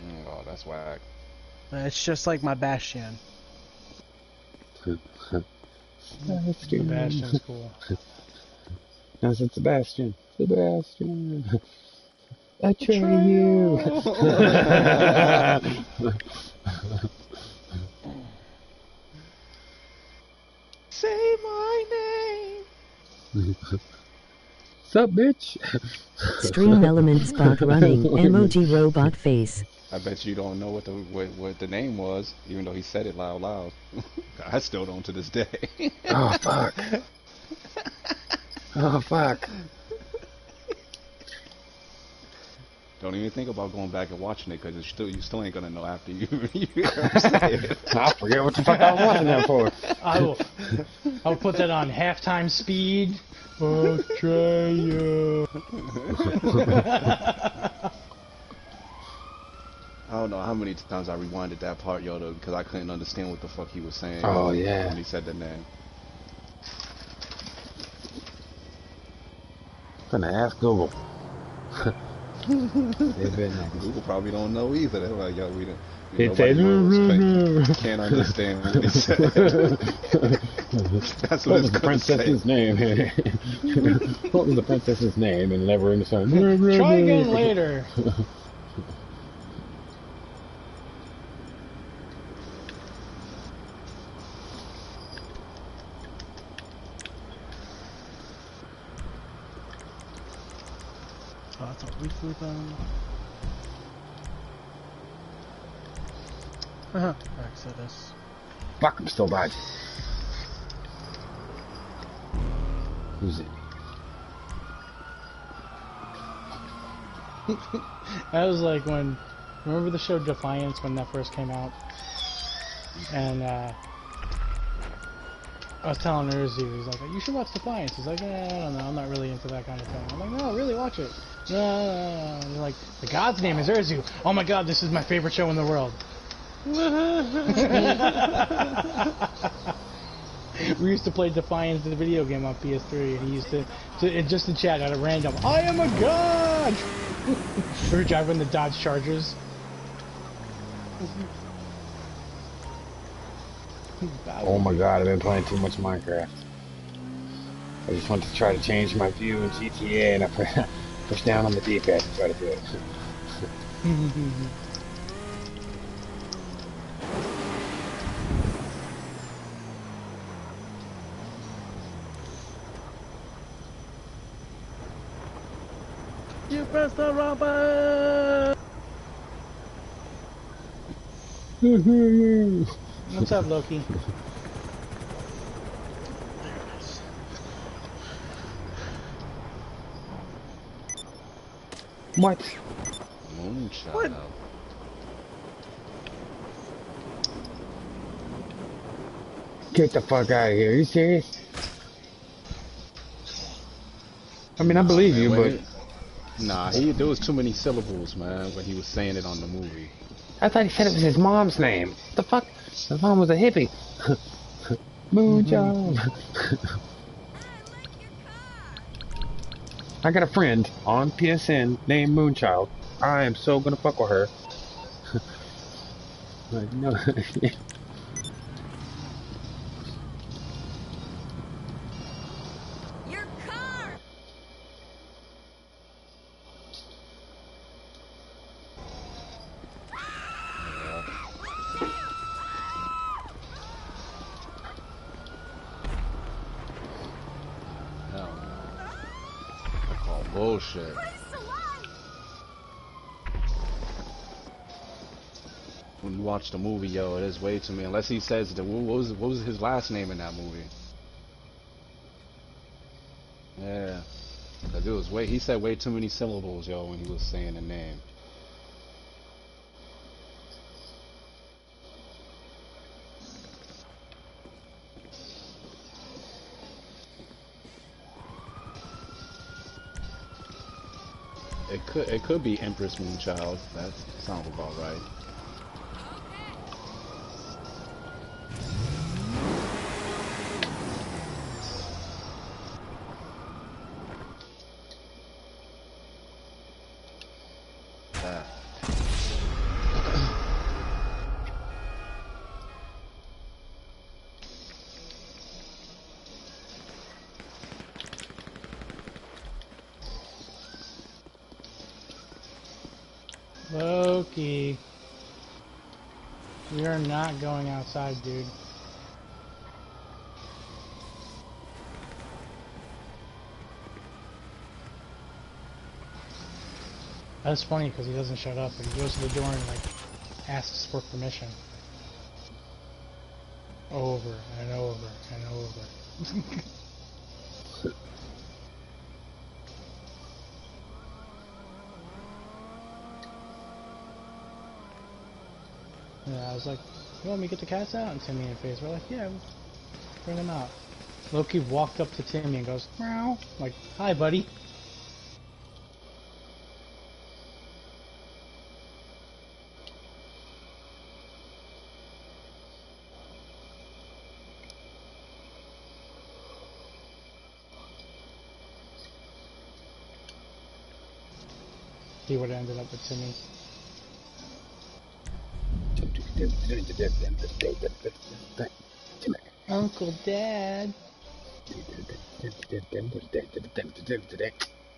Oh, that's whack. It's just like my Bastion. Sebastian. Sebastian's cool. I said Sebastian. Sebastian. Betray you. Betrayal. Say my name. Sup, bitch? Stream element spot running. Emoji robot face. I bet you don't know what the name was, even though he said it loud. I still don't to this day. Oh, fuck. Oh, fuck. Don't even think about going back and watching it, because you still ain't gonna know after you say it. I forget what the fuck I was watching that for. I'll put that on halftime speed. Betray you. I don't know how many times I rewinded that part, yo, because I couldn't understand what the fuck he was saying. Oh, yeah. When he said the name. I'm gonna ask Google. Google probably don't know either. They're like, yo, It said, can't understand what he said. That's what was the princess's name? What was the princess's name? And never in the sun. Try again later. Oh, that's a weekly thing. Exodus. Fuck, I'm still dodging. Who's it? That was like when, remember the show Defiance when that first came out? And I was telling Urzu, he's like, you should watch Defiance. He's like, I don't know, I'm not really into that kind of thing. I'm like, no, really, watch it. No. He's like, the god's name is Urzu. Oh my god, this is my favorite show in the world. We used to play Defiance, the video game, on PS3, and he used to just to chat at a random, I am a god! We were driving the Dodge Chargers. Oh my god, I've been playing too much Minecraft. I just want to try to change my view in GTA, and I push down on the D-pad to try to do it. You pressed the wrong button! What's up, Loki? What? Moonchild. What? Get the fuck out of here. Are you serious? I mean, I believe you, but... Nah, there was too many syllables, man, when he was saying it on the movie. I thought he said it was his mom's name. What the fuck? His mom was a hippie. Moonchild. I got a friend on PSN named Moonchild. I am so gonna fuck with her. Like, no. Your car. Hell no. I call bullshit. When you watch the movie, yo, it is way too many. Unless he says that, what was his last name in that movie? Yeah, cause it was he said way too many syllables, yo, when he was saying the name. It could be Empress Moonchild. That sounds about right. Loki. We are not going outside, dude. That's funny because he doesn't shut up, but he goes to the door and like asks for permission. Over and over and over. Yeah, I was like, you want me to get the cats out? And Timmy and Faze were like, yeah, bring them out. Loki walked up to Timmy and goes, meow. Like, hi, buddy. He would have ended up with Timmy. Uncle Dad.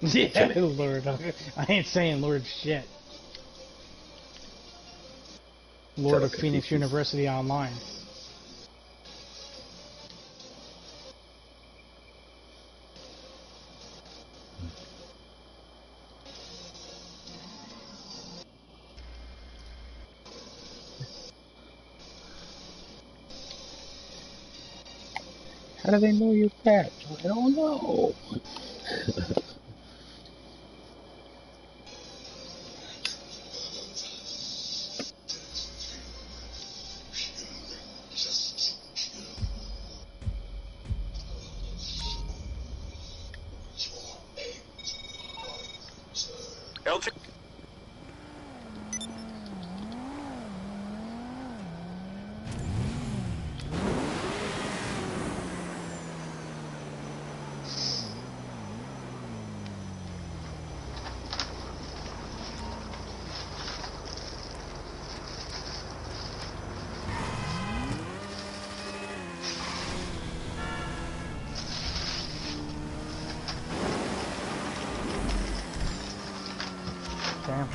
Yeah, Lord. I ain't saying Lord shit. Lord of Phoenix University Online. How do they know you're fat? I don't know. Damn.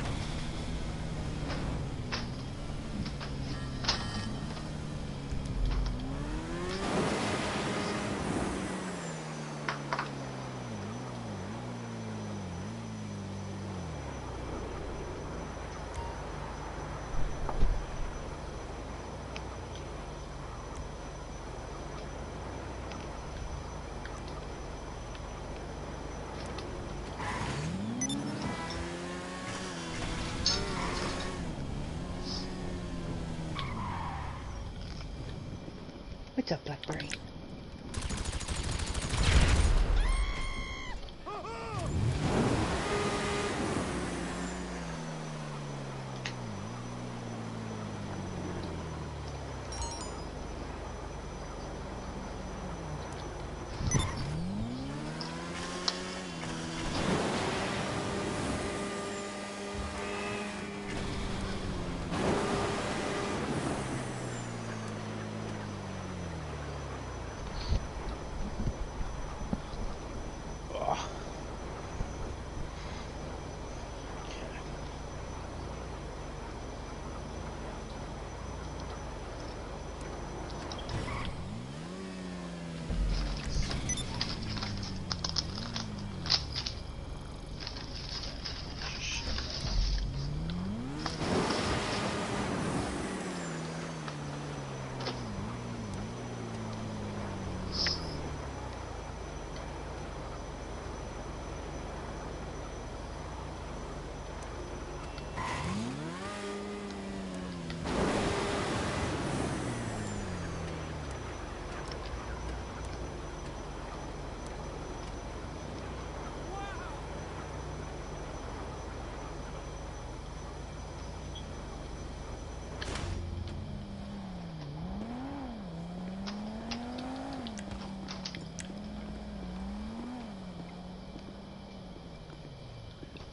What's up, Blackberry?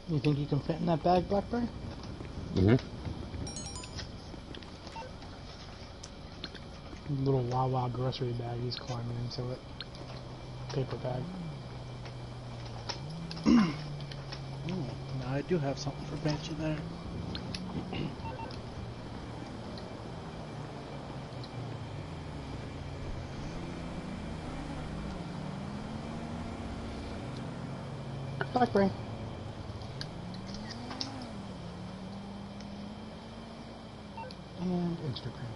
You think you can fit in that bag, Blackberry? Mm-hmm. Little Wawa grocery bag, he's climbing into it. Paper bag. Now I do have something for Banshee there. Black brain. And Instagram.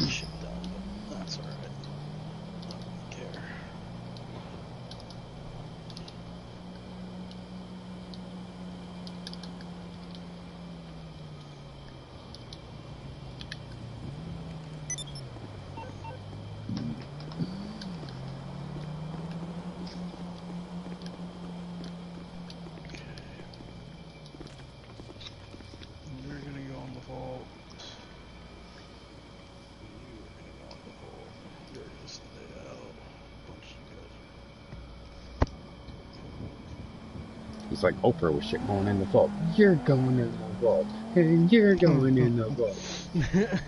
Shit done, but that's alright. I don't care. We're gonna go on the vault. You're gonna go on the vault. You're gonna stay out. Bunch of you It's like Oprah with shit going in the vault. You're going in the vault. And you're going in the vault. guys.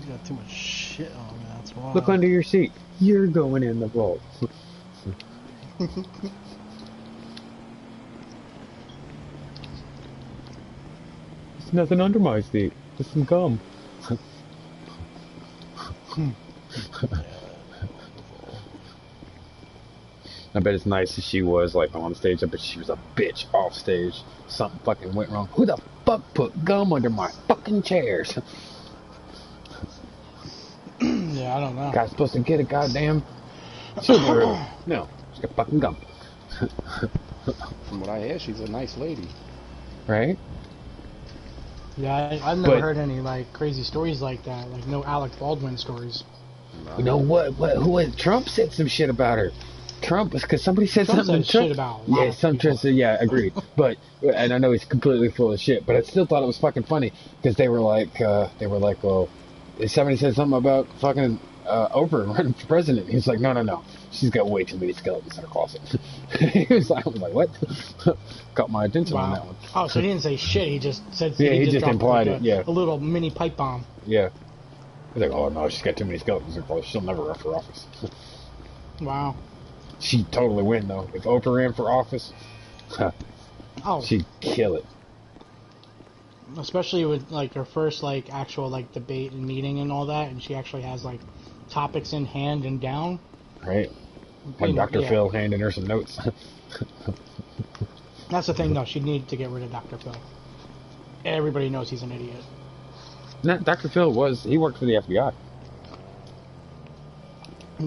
You got too much shit on me, that's why. Look under your seat. You're going in the vault. There's nothing under my seat. There's some gum. I bet as nice as she was, like, on stage, I bet she was a bitch off stage. Something fucking went wrong. Who the fuck put gum under my fucking chairs? Yeah, I don't know. Guy's supposed to get a goddamn sugar. No, she's got fucking gum. From what I hear, she's a nice lady. Right? Yeah, I've never But- heard any like crazy stories like that. Like no Alec Baldwin stories. You know what? Trump said some shit about her. Trump, because somebody said Trump something. said shit about a lot Yeah, of some people. Trump said, yeah, agreed. But, and I know he's completely full of shit, but I still thought it was fucking funny because they were like, well, somebody said something about fucking Oprah running for president. He was like, no, she's got way too many skeletons in her closet. I was like, what? Caught my attention on that one. Oh, so he didn't say shit. He just said. Yeah, he just dropped implied like it, yeah. a little mini pipe bomb. Yeah. He's like, oh no, she's got too many skeletons in her closet. She'll never run for office. Wow. She'd totally win though. If Oprah ran for office, Oh, she'd kill it. especially with like her first like actual like debate and meeting and all that, and she actually has like topics in hand and down. Right? Had Dr. Yeah. Phil handing her some notes. That's the thing, though. She needed to get rid of Dr. Phil. Everybody knows he's an idiot. No, Dr. Phil he worked for the FBI.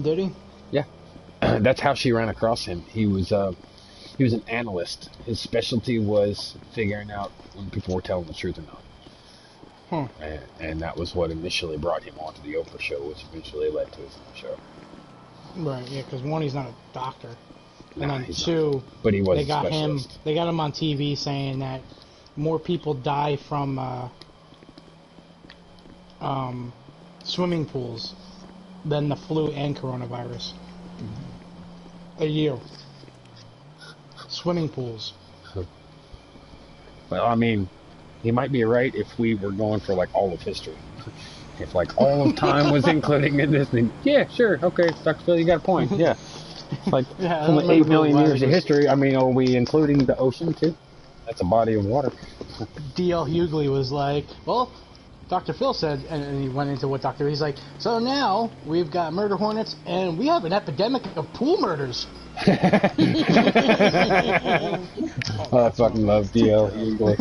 Did he? Yeah. That's how she ran across him. He was an analyst. His specialty was figuring out when people were telling the truth or not. Huh. And that was what initially brought him onto the Oprah show, which eventually led to his own show. Right. Yeah. Because one, he's not a doctor, and Nah, then he's two, not. But he was they a got specialist. They got him on TV saying that more people die from swimming pools than the flu and coronavirus. A year. Swimming pools. Well, I mean, he might be right if we were going for like all of history. If like all of time was including in this, then yeah, sure, okay, Dr. Phil, you got a point. Yeah, like Yeah, only I 8 million remember years of why history. I mean, are we including the ocean too? That's a body of water. D.L. Hughley was like, well, Dr. Phil said, and he went into what he's like, so now we've got murder hornets and we have an epidemic of pool murders. Oh, I fucking love D.L. Hughley.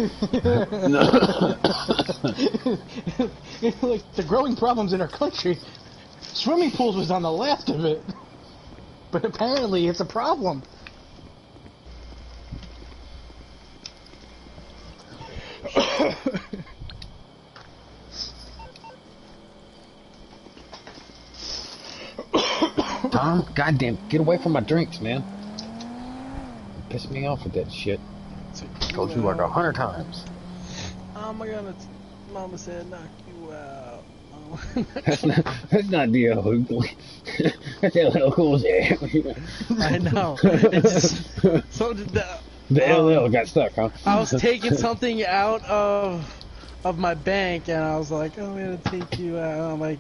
Like, the growing problems in our country, swimming pools was on the last of it. But apparently it's a problem. Tom, goddamn, get away from my drinks, man. You piss me off with that shit. Told you like 100 times. Oh my god, Mama said knock you out. Oh. That's not D.L. Hughley. That's a little cool shit. I know. It's so The LL got stuck, huh? I was taking something out of my bank, and I was like, "Oh, I'm gonna take you out." I'm like,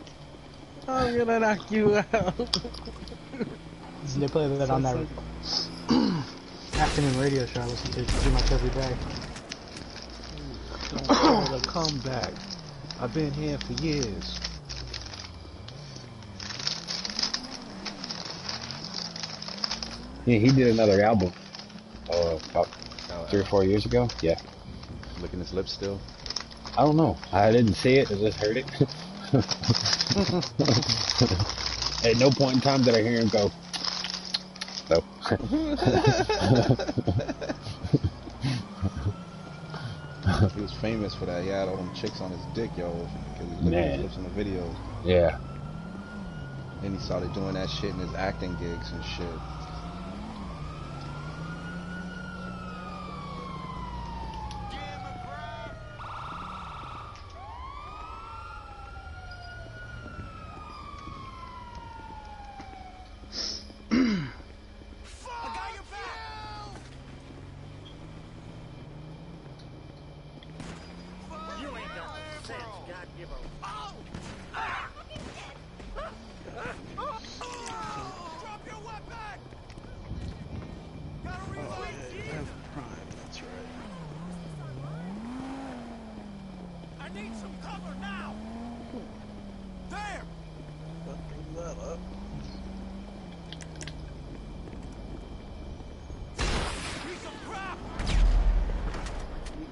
"I'm gonna knock you out." They play that on that afternoon radio show I listen to pretty much every day. Don't call to come back. I've been here for years. Yeah, he did another album. About Oh, 3 or 4 years ago. Yeah. licking his lips still. I don't know. I didn't see it. I just heard it. At no point in time did I hear him go, no. He was famous for that. He had all them chicks on his dick, yo, because he was licking his Man. lips in the videos. Yeah. Then he started doing that shit in his acting gigs and shit.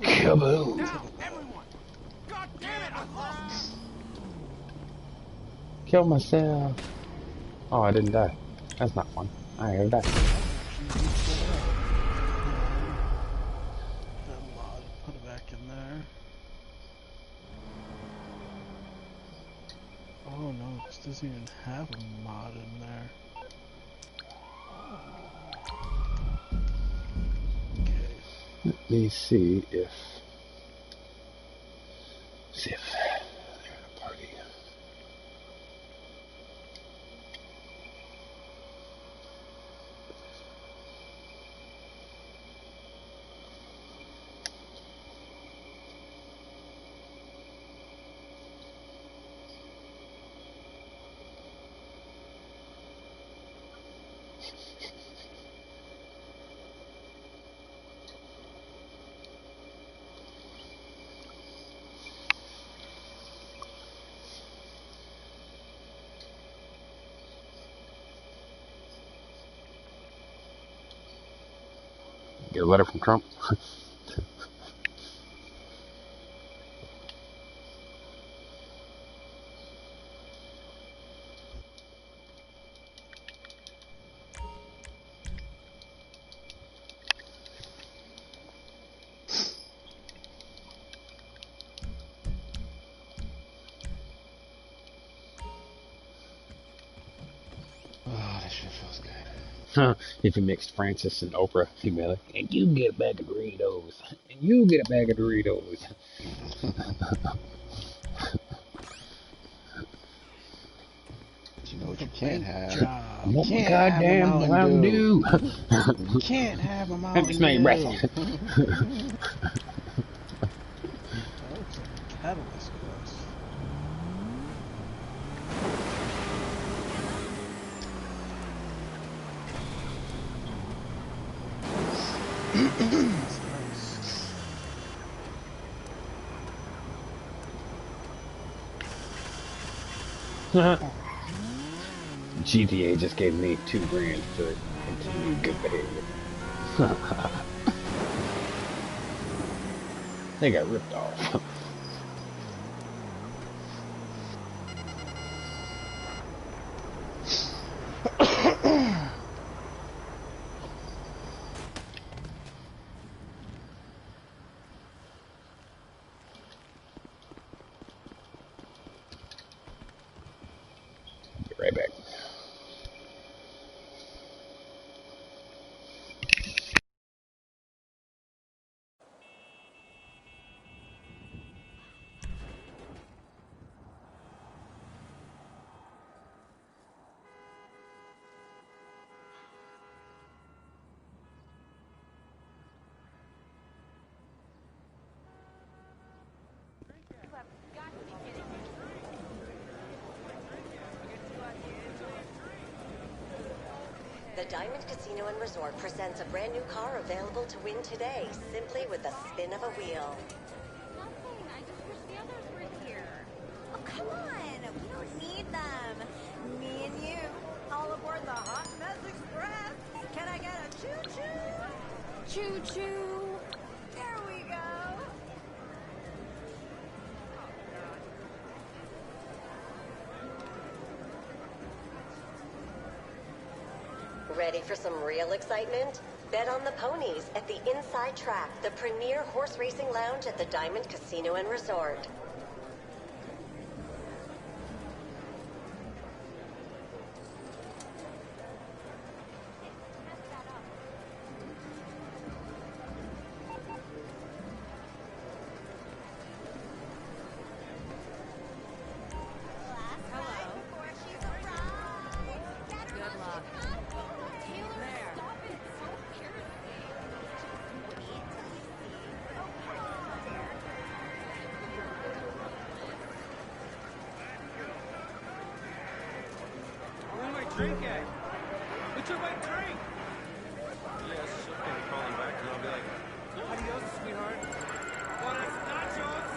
Kaboom. Kill myself. Oh, I didn't die. That's not fun. I gotta die. That mod, put it back in there. Oh no, this doesn't even have a mod in there. Okay. Let me see if they're in a party. Get a letter from Trump. Oh, that shit feels good. If you mixed Francis and Oprah, he'd be like, and you get a bag of Doritos. And you get a bag of Doritos. But you know what you can't have? Job. I want my Can't have a goddamn Mountain Mountain Dew. You can't have a Let me Mountain smell your breath. That looks like a catalyst quest. That's nice. GTA just gave me $2,000 for continued good behavior. They got ripped off. Be right back. The Diamond Casino and Resort presents a brand new car available to win today, simply with the spin of a wheel. Nothing. I just wish the others were here. Oh, come on. We don't need them. Me and you, all aboard the Hot Mess Express. Can I get a choo-choo? Choo-choo. There we go. Ready for some real excitement? Bet on the ponies at the Inside Track, the premier horse racing lounge at the Diamond Casino and Resort. Drink it. We took my drink. Yes, okay, calling back and I'll be like, adios, sweetheart. Buenas nachos.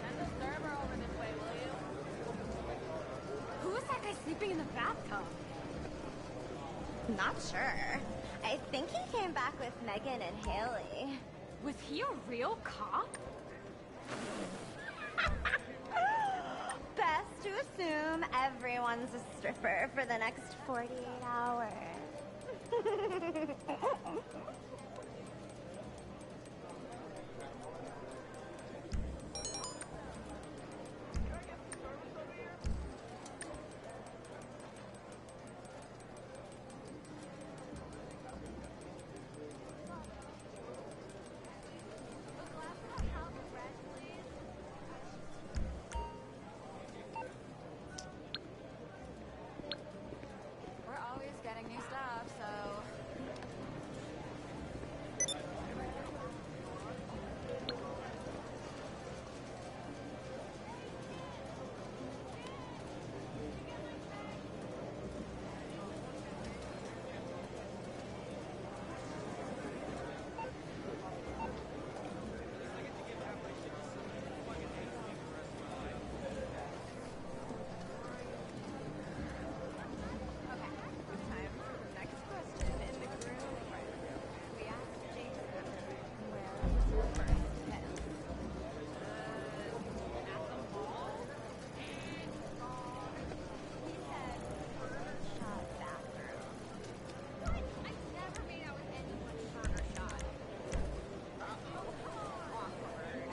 Send the server over this way, will you? Who was that guy sleeping in the bathtub? Not sure. I think he came back with Megan and Haley. Was he a real cop? Best to assume everyone's a stripper for the next 48 hours. We're always getting new stuff, so... Okay, time for the next question in the groom. We asked Jason, where was your first kiss? At the mall? He said, burger shot bathroom. What? I never made out with anyone burger shot. Uh-oh. Awkward.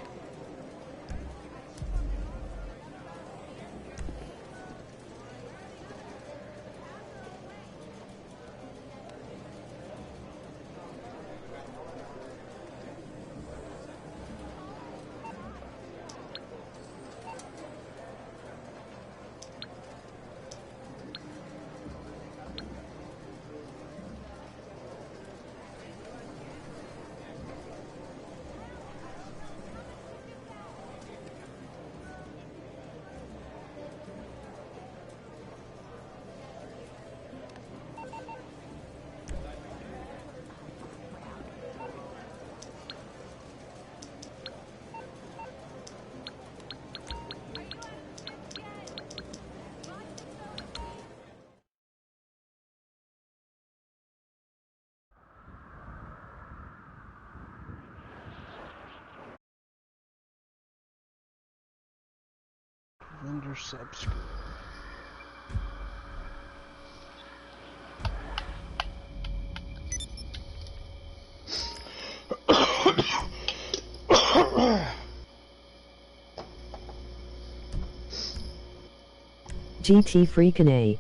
Vendor subscribe. GT freaking A.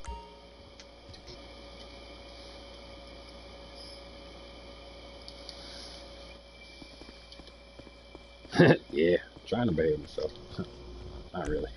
Yeah, trying to behave myself. Not really.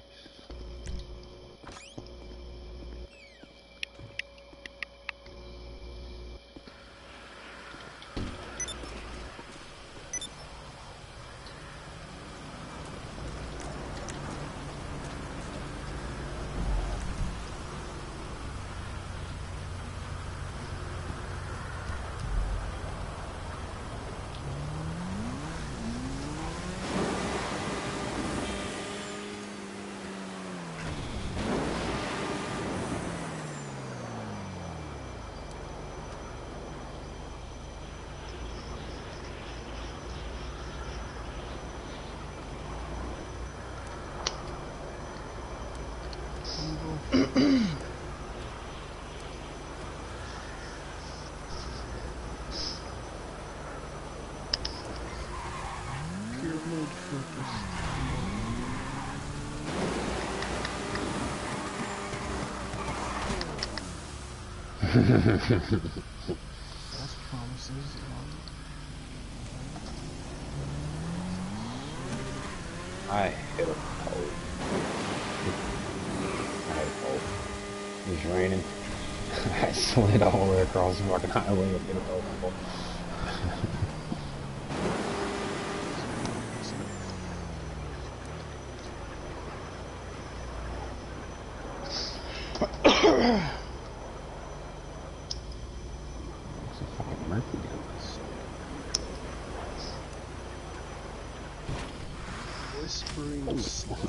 Pure mode focus. False promises. I hit a pole. I hit a pole. It was raining. I slid all the way across the fucking highway and hit a pole. It's a fucking Murphy gun. Whispering slab.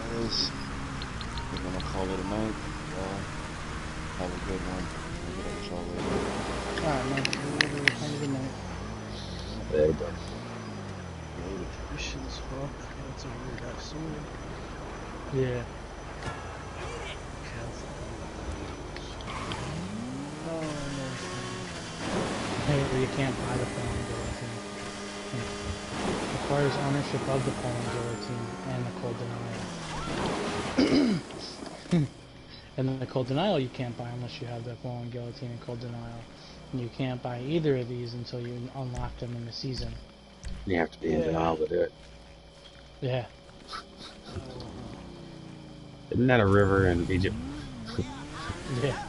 Guys, we're gonna call it a night. Have a good one. I'll get at y'all later. Alright, man. Have a good night. There you go. Missions, fuck. That's a weird ass sword. Yeah. Oh, no. Hey, you can't buy the fallen guillotine. It requires ownership of the fallen guillotine and the cold denial. And then the cold denial you can't buy unless you have the fallen guillotine and cold denial. And you can't buy either of these until you unlock them in the season. You have to be in denial to do it. Yeah. Isn't that a river in Egypt? Yeah.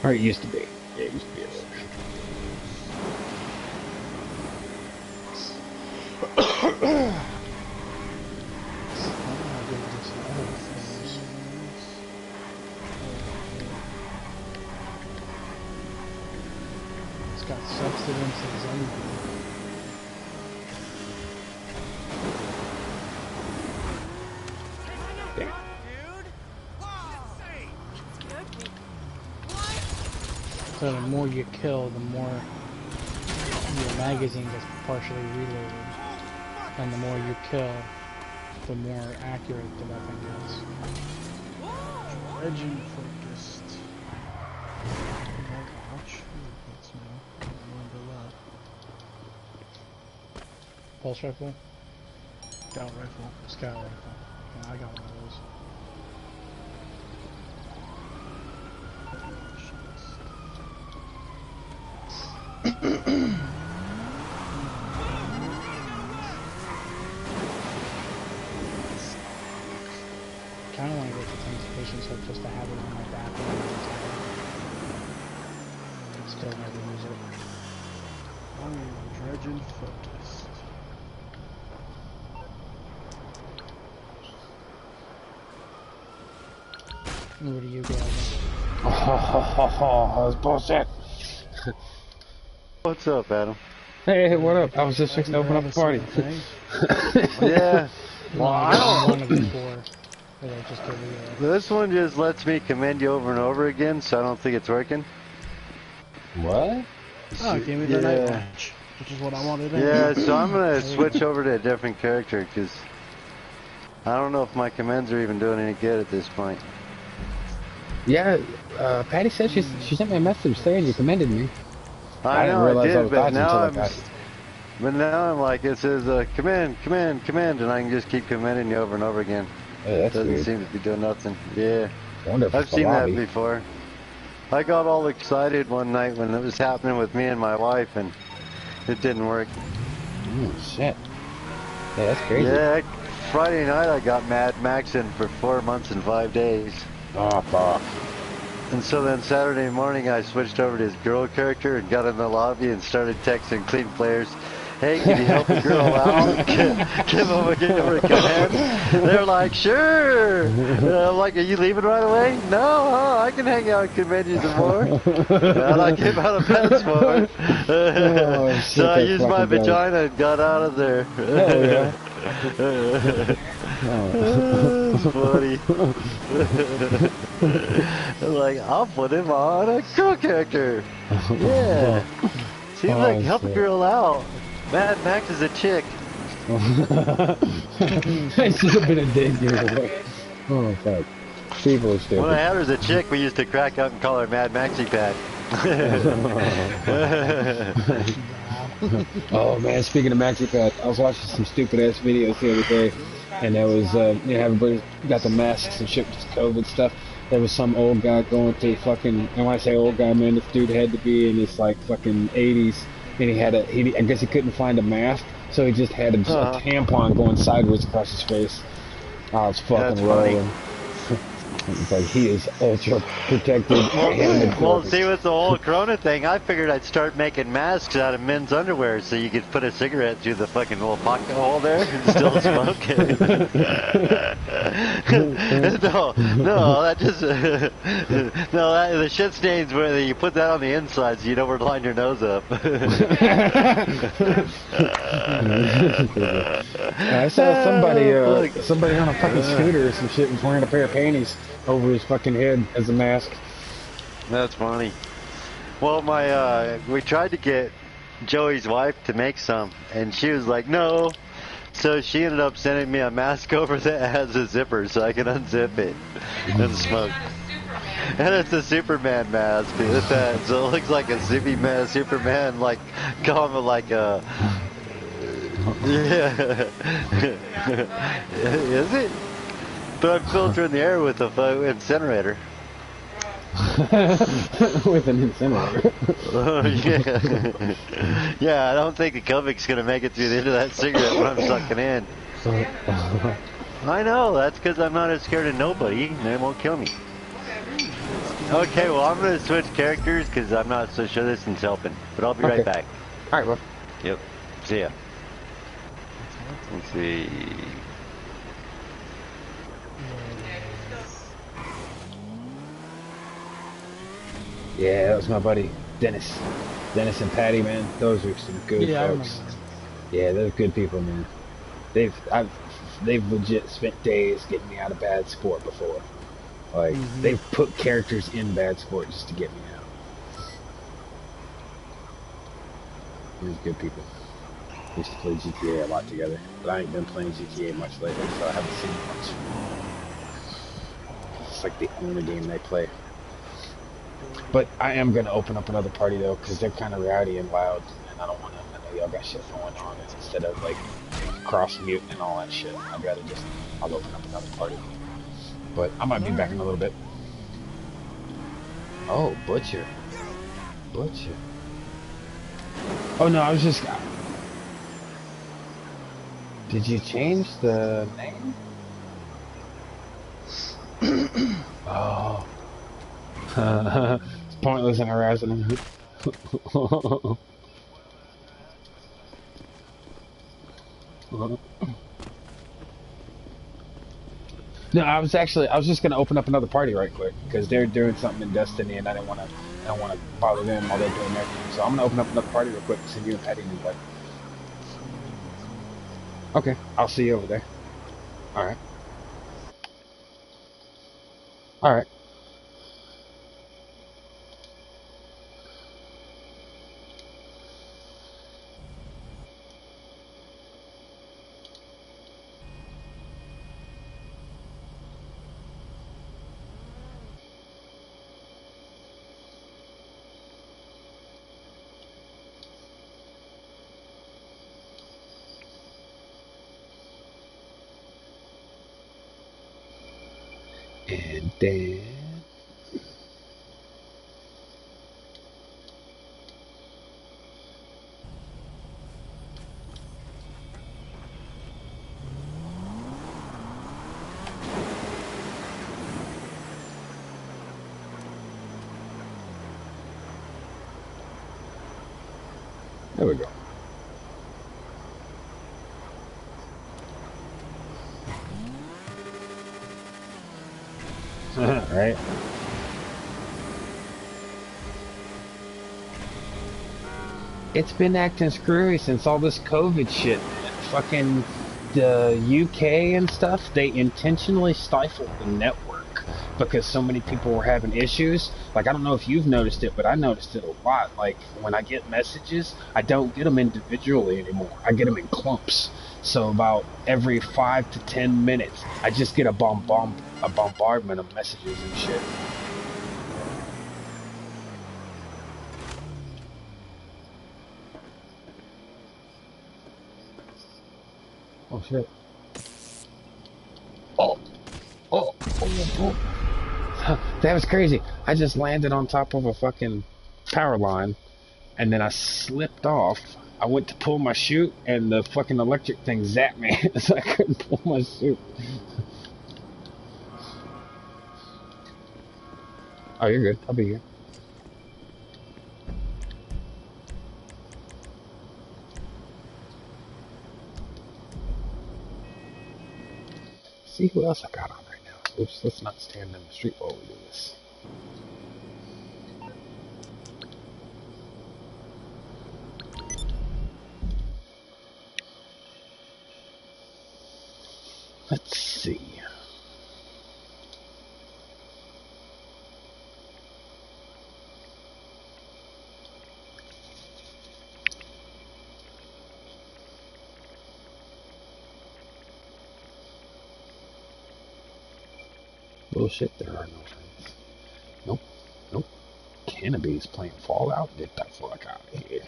Or it used to be. Yeah, it used to be a river. It's got substance and zen. So the more you kill, the more your magazine gets partially reloaded. And the more you kill, the more accurate the weapon gets. Legend focused. Ouch. That's me. Remember that. Pulse rifle? Scout rifle. Scout rifle. Yeah, I got one of those. Kind of want to get the Thanx patience hook just to have it on my back when I'm retired. Still never use it. I am legend focused. What do you got? That was bullshit. What's up, Adam? Hey, what up? I was just fixing to open up a party. Yeah. Well, I don't. One of the four. Or they just give you This one just lets me commend you over and over again, so I don't think it's working. What? Oh, it gave me the night watch, which is what I wanted. Yeah, so I'm gonna switch over to a different character because I don't know if my commends are even doing any good at this point. Yeah, Patty said she sent me a message saying you commended me. I know I did, but now I got it. But now I'm like, it says commend, and I can just keep commending you over and over again. Hey, that's Doesn't weird. seem to be doing nothing. Yeah, I wonder if I've it's the seen that lobby. before. I got all excited one night when it was happening with me and my wife, and it didn't work. Oh shit. Yeah, that's crazy. Yeah, Friday night I got Mad Maxing for 4 months and 5 days. Oh fuck. And so then Saturday morning I switched over to his girl character and got in the lobby and started texting clean players. hey, can you help a girl out? Give them a command. They're like, sure. I'm like, are you leaving right away? No, I can hang out and commend you some more. And I came out of passport. Oh, shit, So I that's used my fucking funny. vagina and got out of there. Hell yeah. It's funny. I'm like, I'll put him on a girl character. Yeah. Seems like help a shit. girl out. Mad Max is a chick. I should have been a dick giveaway. Oh, fuck. People are stupid. When I had her as a chick, we used to crack up and call her Mad Maxi Pad. Oh man, speaking of Maxi Pad, I was watching some stupid ass videos the other day, and there was, everybody got the masks and shit with this COVID stuff. There was some old guy going through fucking, and when I say old guy, man, this dude had to be in his like fucking 80s, and I guess he couldn't find a mask, so he just had a tampon going sideways across his face. Oh, it's fucking rolling. It's like he is ultra protected. Well, see, with the whole Corona thing, I figured I'd start making masks out of men's underwear so you could put a cigarette through the fucking little pocket hole there and still smoke it. no, that just the shit stains where you put that on the inside so you don't line your nose up. I saw somebody on a fucking scooter or some shit was wearing a pair of panties over his fucking head as a mask. That's funny. Well, we tried to get Joey's wife to make some, and she was like, no. So she ended up sending me a mask over that has a zipper so I can unzip it and smoke. And it's a Superman mask. So it looks like a Superman, like, common, like a... Yeah. Is it? But I'm filtering the air with a incinerator. With an incinerator. Yeah, I don't think the Covic's gonna make it through the end of that cigarette when I'm sucking in. I know, that's because I'm not as scared of nobody, and they won't kill me. Okay, well, I'm gonna switch characters because I'm not so sure this one's helping. But I'll be right back. Alright, bro. Yep. See ya. Let's see. Yeah, that was my buddy Dennis. Dennis and Patty, man, those are some good folks. Yeah, they're good people, man. They've legit spent days getting me out of bad sport before. Like they've put characters in bad sport just to get me out. They're good people. We used to play GTA a lot together, but I ain't been playing GTA much lately, so I haven't seen much. It's like the only game they play. But I am going to open up another party, though, because they're kind of rowdy and loud, and I don't want to, I know y'all got shit going on, and instead of, like, cross-mute and all that shit, I'd rather just, I'll open up another party. But I might be back in a little bit. Oh, Butcher. Butcher. Oh, no, I was just... Did you change the name? Oh. It's pointless in harassing him. No, I was just gonna open up another party right quick because they're doing something in Destiny, and I don't want to bother them while they're doing their thing. So I'm gonna open up another party real quick and send you and Patty an invite. Okay, I'll see you over there. All right. All right. And then... There we go. right? It's been acting screwy since all this COVID shit. Fucking the UK and stuff, they intentionally stifled the network because so many people were having issues. Like, I don't know if you've noticed it, but I noticed it a lot. Like, when I get messages, I don't get them individually anymore. I get them in clumps. So about every 5 to 10 minutes, I just get a bombardment of messages and shit. Oh shit. Oh, oh, oh, oh. That was crazy. I just landed on top of a fucking power line, and then I slipped off. I went to pull my chute, and the fucking electric thing zapped me, so I couldn't pull my chute. Oh, you're good. I'll be here. See who else I got on right now. Oops, let's not stand in the street while we do this. Let's see. Bullshit, there are no friends. Nope, nope. Cannabe's playing Fallout? Get the fuck out of here.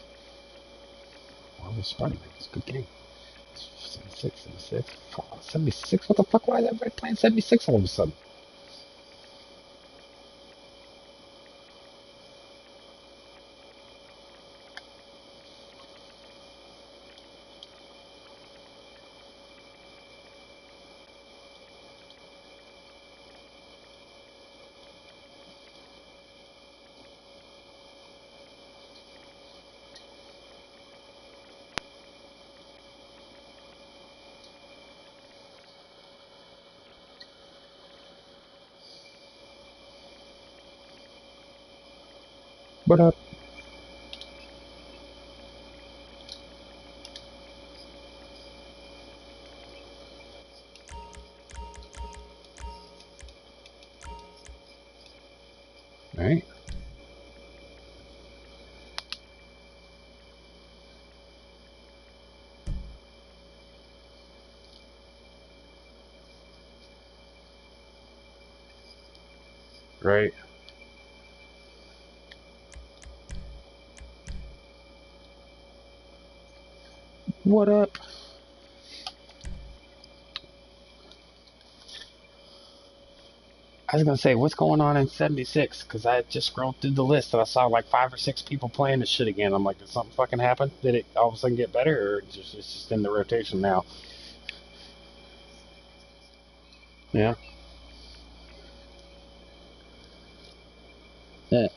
Marvel Spider-Man, it's a good game. 76, 76, 76, what the fuck? Why is everybody playing 76 all of a sudden? What up? Right? Right? What up? I was gonna say, what's going on in 76? Because I just scrolled through the list and I saw like 5 or 6 people playing this shit again. I'm like, did something fucking happen? Did it all of a sudden get better, or it's just in the rotation now? Yeah. Yeah.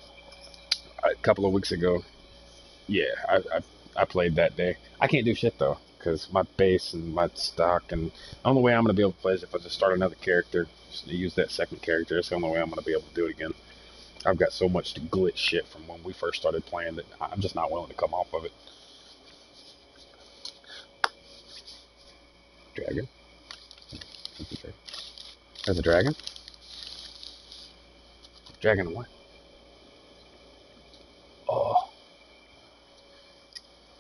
A couple of weeks ago, yeah, I played that day. I can't do shit though, because my base and my stock, and the only way I'm gonna be able to play is if I just start another character, just use that second character. It's the only way I'm gonna be able to do it again. I've got so much glitch shit from when we first started playing that I'm just not willing to come off of it. Dragon. There's a dragon. Dragon what? Oh,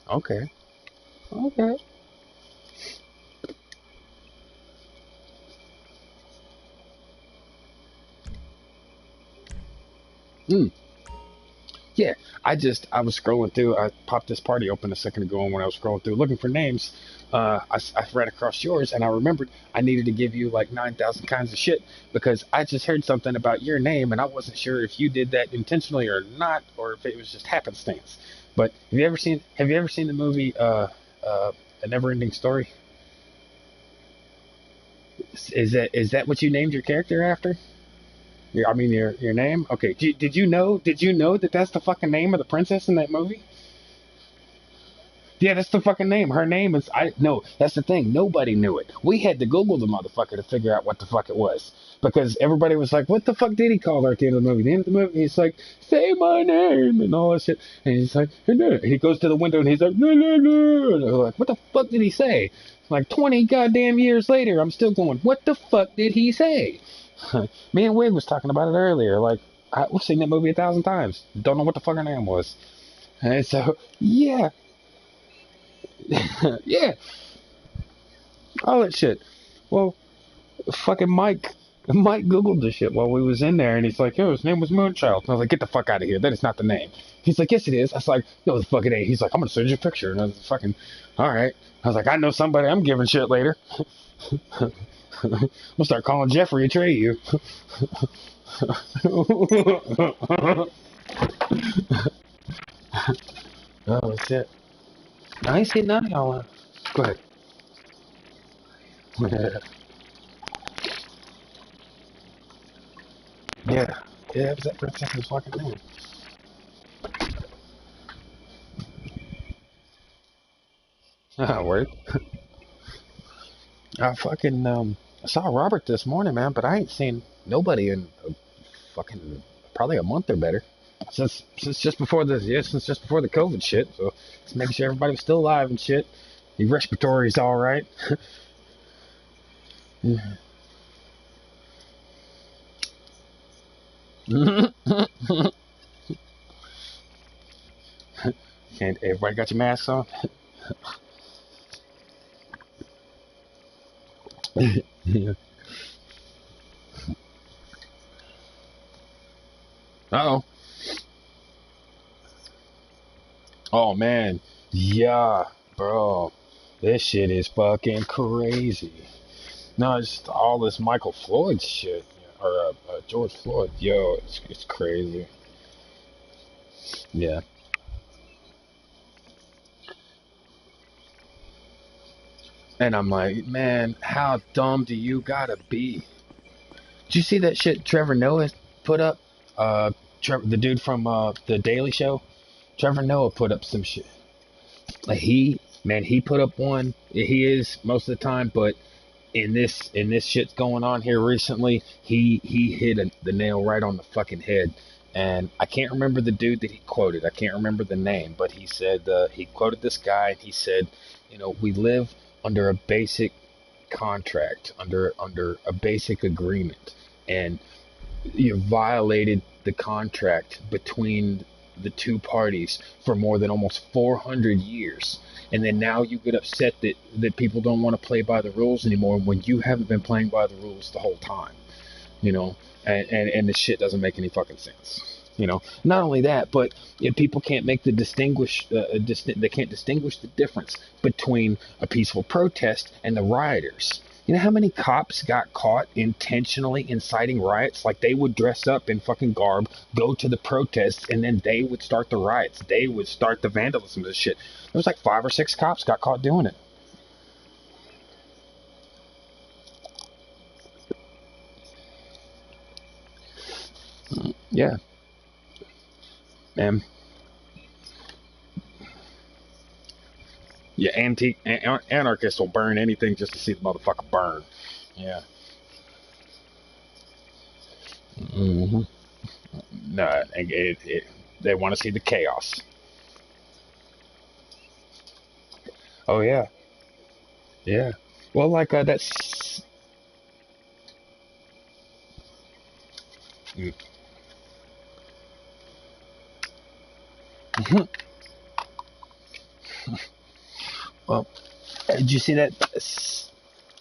okay. Okay. Hmm. Yeah, I was scrolling through. I popped this party open a second ago, and when I was scrolling through looking for names, I ran across yours, and I remembered I needed to give you like 9,000 kinds of shit because I just heard something about your name, and I wasn't sure if you did that intentionally or not, or if it was just happenstance. But have you ever seen the movie A Never-Ending Story? Is that what you named your character after? I mean your name. Okay. Did you know? Did you know that that's the fucking name of the princess in that movie? Yeah, that's the fucking name. Her name is no. That's the thing. Nobody knew it. We had to Google the motherfucker to figure out what the fuck it was because everybody was like, "What the fuck did he call her at the end of the movie?" The end of the movie, he's like, "Say my name" and all that shit. And he's like, "No." He goes to the window and he's like, "No, no, no." And they're like, "What the fuck did he say?" Like 20 goddamn years later, I'm still going, "What the fuck did he say?" Me and Wade was talking about it earlier. Like, we've seen that movie 1,000 times. Don't know what the fuck her name was. And so, yeah. Yeah, all that shit. Well, fucking Mike Googled this shit while we was in there, and he's like, "Yo, his name was Moonchild." And I was like, "Get the fuck out of here. That is not the name." He's like, "Yes, it is." I was like, "No, the fuck it ain't." He's like, "I'm gonna send you a picture." And I was fucking, all right. I was like, "I know somebody. I'm giving shit later." We'll start calling Jeffrey Atreyu. Oh shit! I ain't seen none of y'all. Go ahead. Yeah, yeah, it was that princess's fucking name. Word. I fucking I saw Robert this morning, man, but I ain't seen nobody in fucking probably a month or better. Since just before since just before the COVID shit. So just making sure everybody was still alive and shit. Your respiratory's all right. Can't everybody got your masks on? Yeah. Uh-oh. Oh man. Yeah, bro. This shit is fucking crazy. No, it's all this Michael Floyd shit, or George Floyd. Yo, it's crazy. Yeah. And I'm like, man, how dumb do you gotta be? Did you see that shit Trevor Noah put up? The dude from the Daily Show. Trevor Noah put up some shit. Like he put up one. He is most of the time, but in this shit's going on here recently, he hit the nail right on the fucking head. And I can't remember the dude that he quoted. I can't remember the name, but he said he quoted this guy. And he said, we live under a basic contract, under a basic agreement, and you violated the contract between the two parties for more than almost 400 years. And then now you get upset that people don't want to play by the rules anymore when you haven't been playing by the rules the whole time, you know? And this shit doesn't make any fucking sense. Not only that, but if people can't make they can't distinguish the difference between a peaceful protest and the rioters. You know how many cops got caught intentionally inciting riots? Like they would dress up in fucking garb, go to the protests, and then they would start the riots. They would start the vandalism and shit. There was like 5 or 6 cops got caught doing it. Yeah, man. Yeah, anarchists will burn anything just to see the motherfucker burn. Yeah. Hmm. No, they want to see the chaos. Oh yeah, yeah. Well, like that's. Mm. Well, did you see that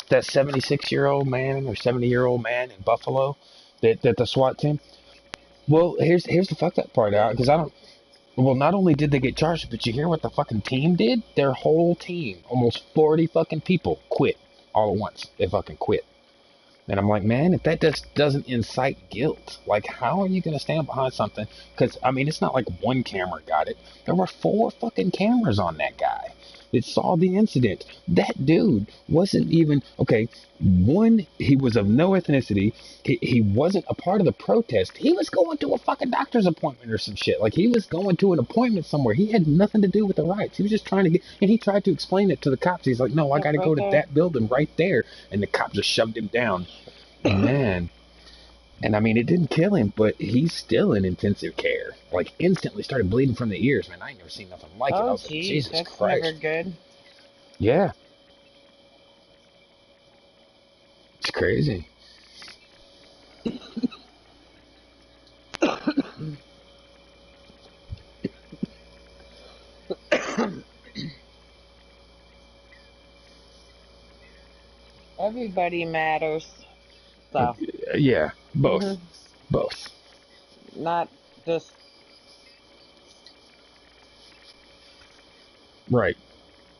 76-year-old man or 70-year-old man in Buffalo that the SWAT team? Well, here's the fucked up part out because I don't. Well, not only did they get charged, but you hear what the fucking team did? Their whole team, almost 40 fucking people, quit all at once. They fucking quit. And I'm like, man, if that just doesn't incite guilt, like, how are you going to stand behind something? Because, I mean, it's not like one camera got it. There were 4 fucking cameras on that guy. that saw the incident. That dude wasn't even, okay, one, he was of no ethnicity. He wasn't a part of the protest. He was going to a fucking doctor's appointment or some shit. Like, he was going to an appointment somewhere. He had nothing to do with the riots. He was just trying to get, and he tried to explain it to the cops. He's like, no, I got to go to that building right there. And the cops just shoved him down. Man. And I mean, it didn't kill him, but he's still in intensive care. Like, instantly started bleeding from the ears, man. I ain't never seen nothing like it. I was like, Jesus that's Christ. never good. Yeah. It's crazy. Everybody matters. So. Yeah, both. Both. Not just. Right.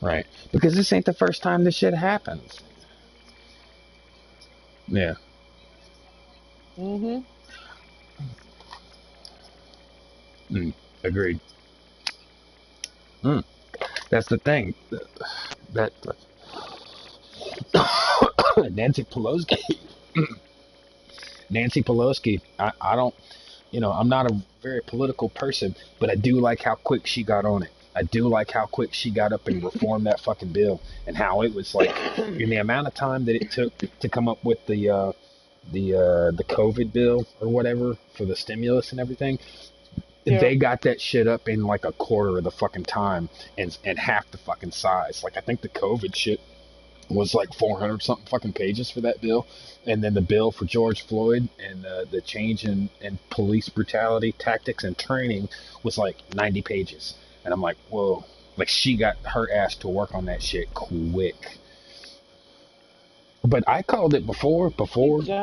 Right. Because this ain't the first time this shit happens. Yeah. Agreed. That's the thing. That Nancy Pelosi. Nancy Pelosi. I don't. I'm not a very political person, but I do like how quick she got on it. I do like how quick she got up and reformed that fucking bill, and how it was like, in the amount of time that it took to come up with the COVID bill or whatever for the stimulus and everything. Yeah. They got that shit up in like a quarter of the fucking time and half the fucking size. Like, I think the COVID shit was like 400 something fucking pages for that bill, and then the bill for George Floyd and the change in police brutality tactics and training was like 90 pages. And I'm like, whoa, like, she got her ass to work on that shit quick. But I called it before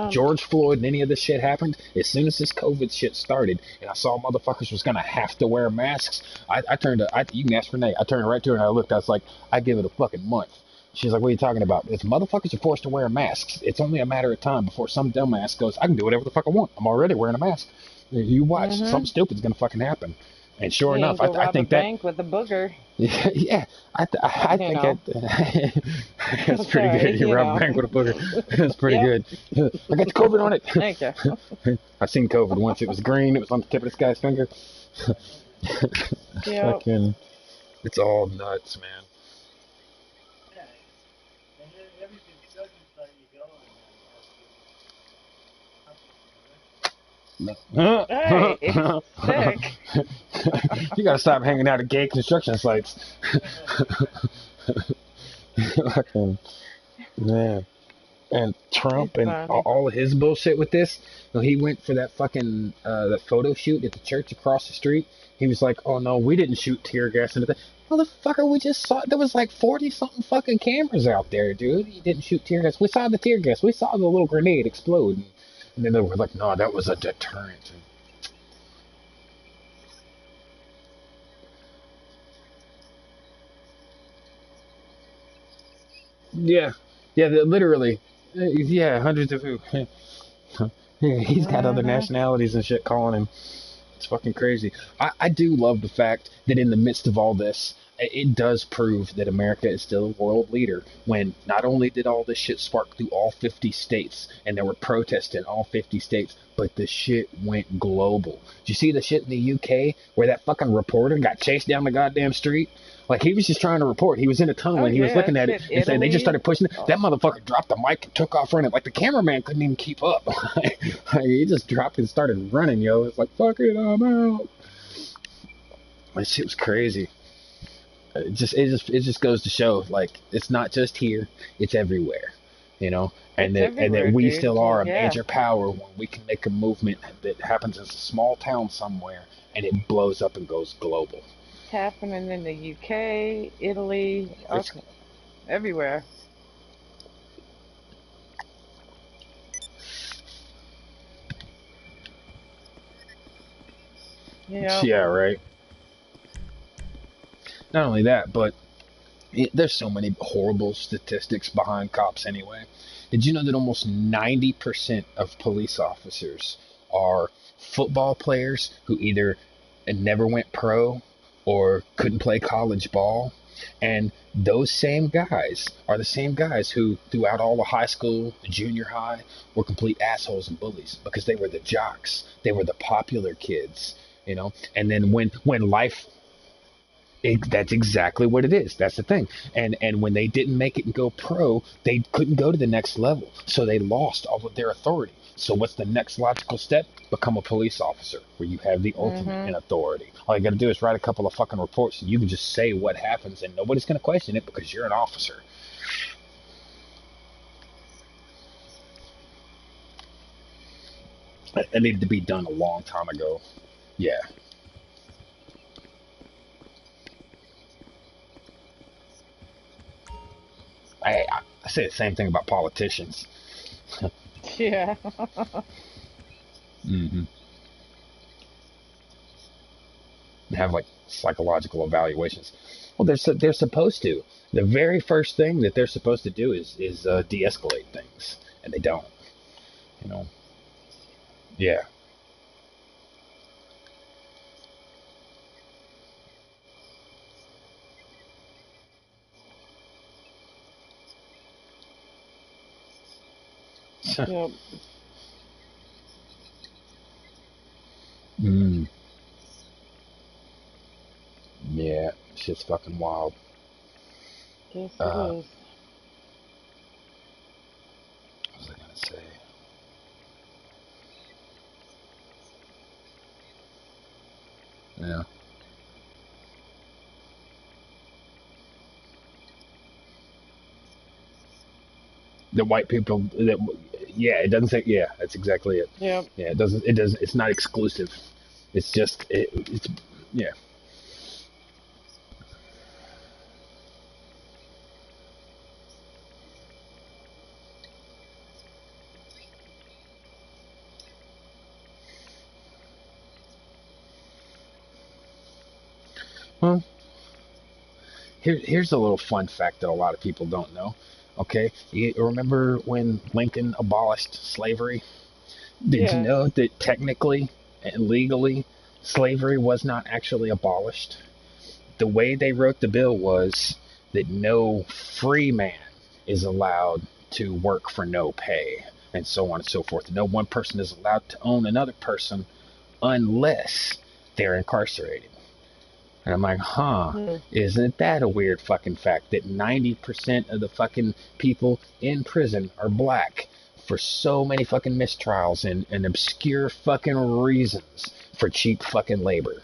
George Floyd and any of this shit happened. As soon as this COVID shit started, and I saw motherfuckers was gonna have to wear masks, I turned to, you can ask Renee, I turned right to her and I looked, I was like, I give it a fucking month. She's like, what are you talking about? If motherfuckers are forced to wear masks, it's only a matter of time before some dumbass goes, I can do whatever the fuck I want. I'm already wearing a mask. You watch, something stupid's gonna fucking happen. And sure enough, I think that bank with a booger. Yeah, I think that's pretty good. You rob a bank with a booger. That's pretty good. I got the COVID on it. Thank you. I've seen COVID once. It was green. It was on the tip of this guy's finger. Fucking, it's all nuts, man. Hey, it's sick. You gotta stop hanging out at gay construction sites. Fucking man. And Trump and all of his bullshit with this. He went for that fucking that photo shoot at the church across the street. He was like, "Oh no, we didn't shoot tear gas into the motherfucker. We just saw there was like 40 something fucking cameras out there, dude. He didn't shoot tear gas. We saw the tear gas. We saw the little grenade explode." And then they were like, no, that was a deterrent. Yeah, literally. Yeah, hundreds of who. He's got other nationalities and shit calling him. It's fucking crazy. I do love the fact that in the midst of all this, it does prove that America is still a world leader, when not only did all this shit spark through all 50 states and there were protests in all 50 states, but the shit went global. Did you see the shit in the UK where that fucking reporter got chased down the goddamn street? Like, he was just trying to report. He was in a tunnel and he was looking at it and saying they just started pushing it. That motherfucker dropped the mic and took off running. Like, the cameraman couldn't even keep up. He just dropped and started running, yo. It's like, fuck it, I'm out. That shit was crazy. It just goes to show, like, it's not just here, it's everywhere, and that we still are a major power when we can make a movement that happens in a small town somewhere and it blows up and goes global. It's happening in the UK, Italy, everywhere. Yeah, right. Not only that, but there's so many horrible statistics behind cops anyway. Did you know that almost 90% of police officers are football players who either never went pro or couldn't play college ball? And those same guys are the same guys who, throughout all the high school, the junior high, were complete assholes and bullies because they were the jocks. They were the popular kids, you know. And then when life, that's exactly what it is. That's the thing. And when they didn't make it and go pro, they couldn't go to the next level, so they lost all of their authority. So what's the next logical step? Become a police officer, where you have the ultimate in authority. All you got to do is write a couple of fucking reports, and you can just say what happens, and nobody's going to question it because you're an officer. That needed to be done a long time ago. Yeah. I say the same thing about politicians. Yeah. Mm-hmm. Have like psychological evaluations. Well, they're supposed to. The very first thing that they're supposed to do is de-escalate things, and they don't. You know. Yeah. Yep. Mm. Yeah. Shit's fucking wild. Yes, it What is. was I gonna say? Yeah. The white people. Yeah. It doesn't say. Yeah. That's exactly it. Yep. Yeah. It doesn't. It does. It's not exclusive. It's just. It's. Yeah. Well, here's a little fun fact that a lot of people don't know. Okay, you remember when Lincoln abolished slavery? Did you Yes. know that technically and legally, slavery was not actually abolished? The way they wrote the bill was that no free man is allowed to work for no pay, and so on and so forth. No one person is allowed to own another person unless they're incarcerated. And I'm like, huh, Hmm. isn't that a weird fucking fact that 90% of the fucking people in prison are black for so many fucking mistrials and obscure fucking reasons for cheap fucking labor?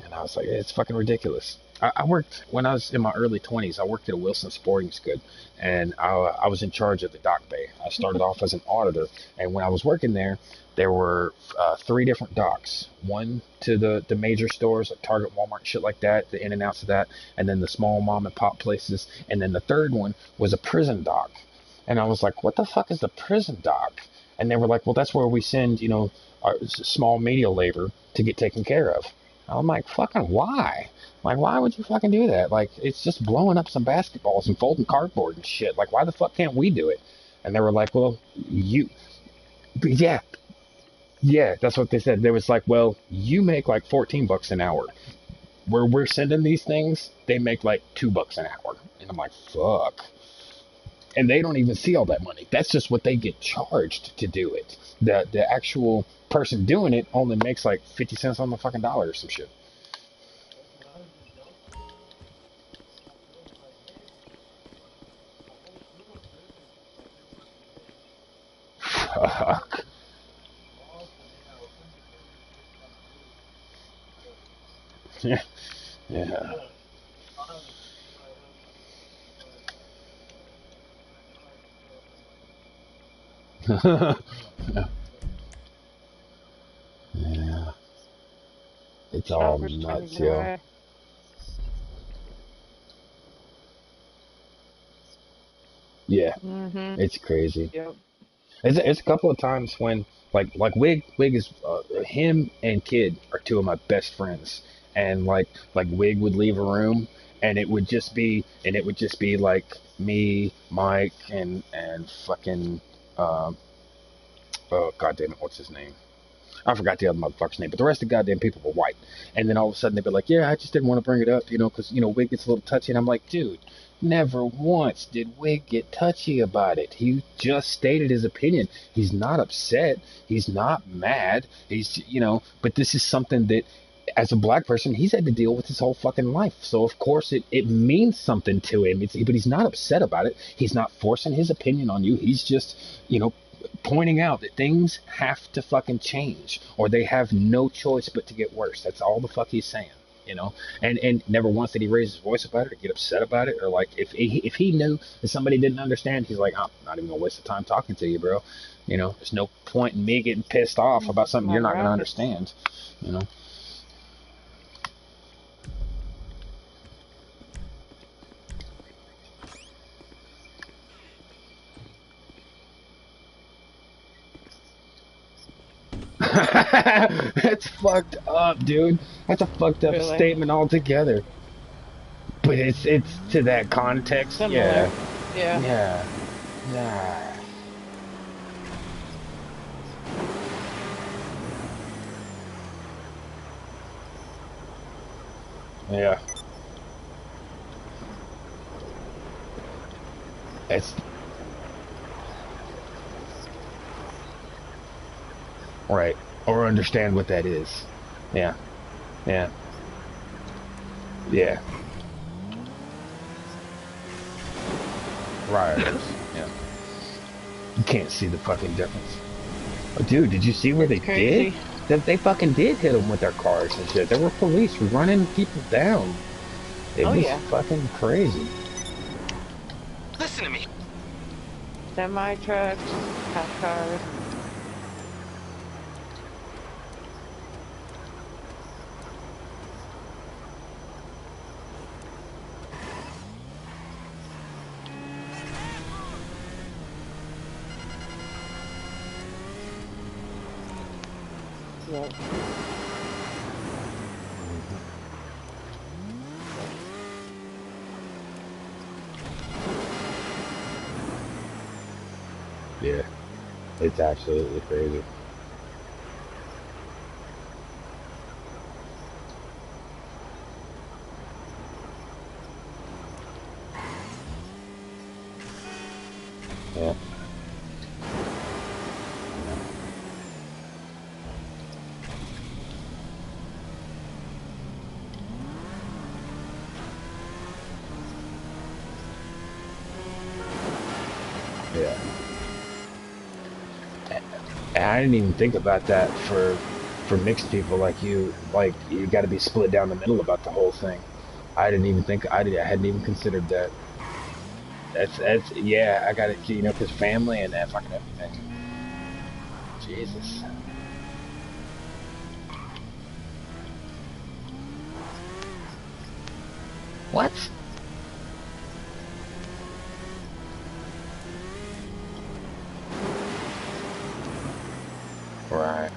And I was like, it's fucking ridiculous. I worked, when I was in my early 20s, I worked at a Wilson Sporting Goods, and I was in charge of the dock bay. I started off as an auditor, and when I was working there, there were three different docks. One to the major stores like Target, Walmart, shit like that, the in and outs of that, and then the small mom and pop places. And then the third one was a prison dock. And I was like, what the fuck is the prison dock? And they were like, well, that's where we send, our small menial labor to get taken care of. I'm like, fucking why? Like, why would you fucking do that? Like, it's just blowing up some basketballs and folding cardboard and shit. Like, why the fuck can't we do it? And they were like, well, yeah, yeah, that's what they said. They was like, well, you make like $14 an hour. Where we're sending these things, they make like $2 an hour. And I'm like, fuck. And they don't even see all that money. That's just what they get charged to do it. The actual person doing it only makes like 50 cents on the fucking dollar or some shit. Fuck. Yeah. Yeah. Yeah. It's all Shoppers trying to nuts, get yo. away. Yeah. Mm-hmm. It's crazy. Yep. It's a couple of times when like Wig is him and Kid are two of my best friends, and like Wig would leave a room, and it would just be like me, Mike, and fucking oh god damn it, what's his name? I forgot the other motherfucker's name, but the rest of the goddamn people were white. And then all of a sudden they'd be like, yeah, I just didn't want to bring it up, because, Wig gets a little touchy. And I'm like, dude, never once did Wig get touchy about it. He just stated his opinion. He's not upset. He's not mad. But this is something that, as a black person, he's had to deal with his whole fucking life. So, of course, it means something to him. But he's not upset about it. He's not forcing his opinion on you. He's just, pointing out that things have to fucking change, or they have no choice but to get worse. That's all the fuck he's saying, And never once did he raise his voice about it or get upset about it, or like if he knew that somebody didn't understand, he's like, I'm not even gonna waste the time talking to you, bro. There's no point in me getting pissed off about something you're not gonna understand. That's fucked up, dude. That's a fucked up statement altogether. But it's to that context. Similar. Yeah. Yeah. Yeah. It's right. Or understand what that is. Yeah. Yeah. Yeah. Rioters. Yeah. You can't see the fucking difference. Oh, dude, did you see where they did? That they fucking did hit them with their cars and shit. There were police running people down. It was fucking crazy. Listen to me. Semi trucks, cop cars. Yep. Yeah, it's absolutely crazy. Yeah. Yeah. And I didn't even think about that for mixed people like you. Like, you got to be split down the middle about the whole thing. I didn't even think I hadn't even considered that. That's yeah. I got it. Because family and that fucking everything. Jesus. What? Right.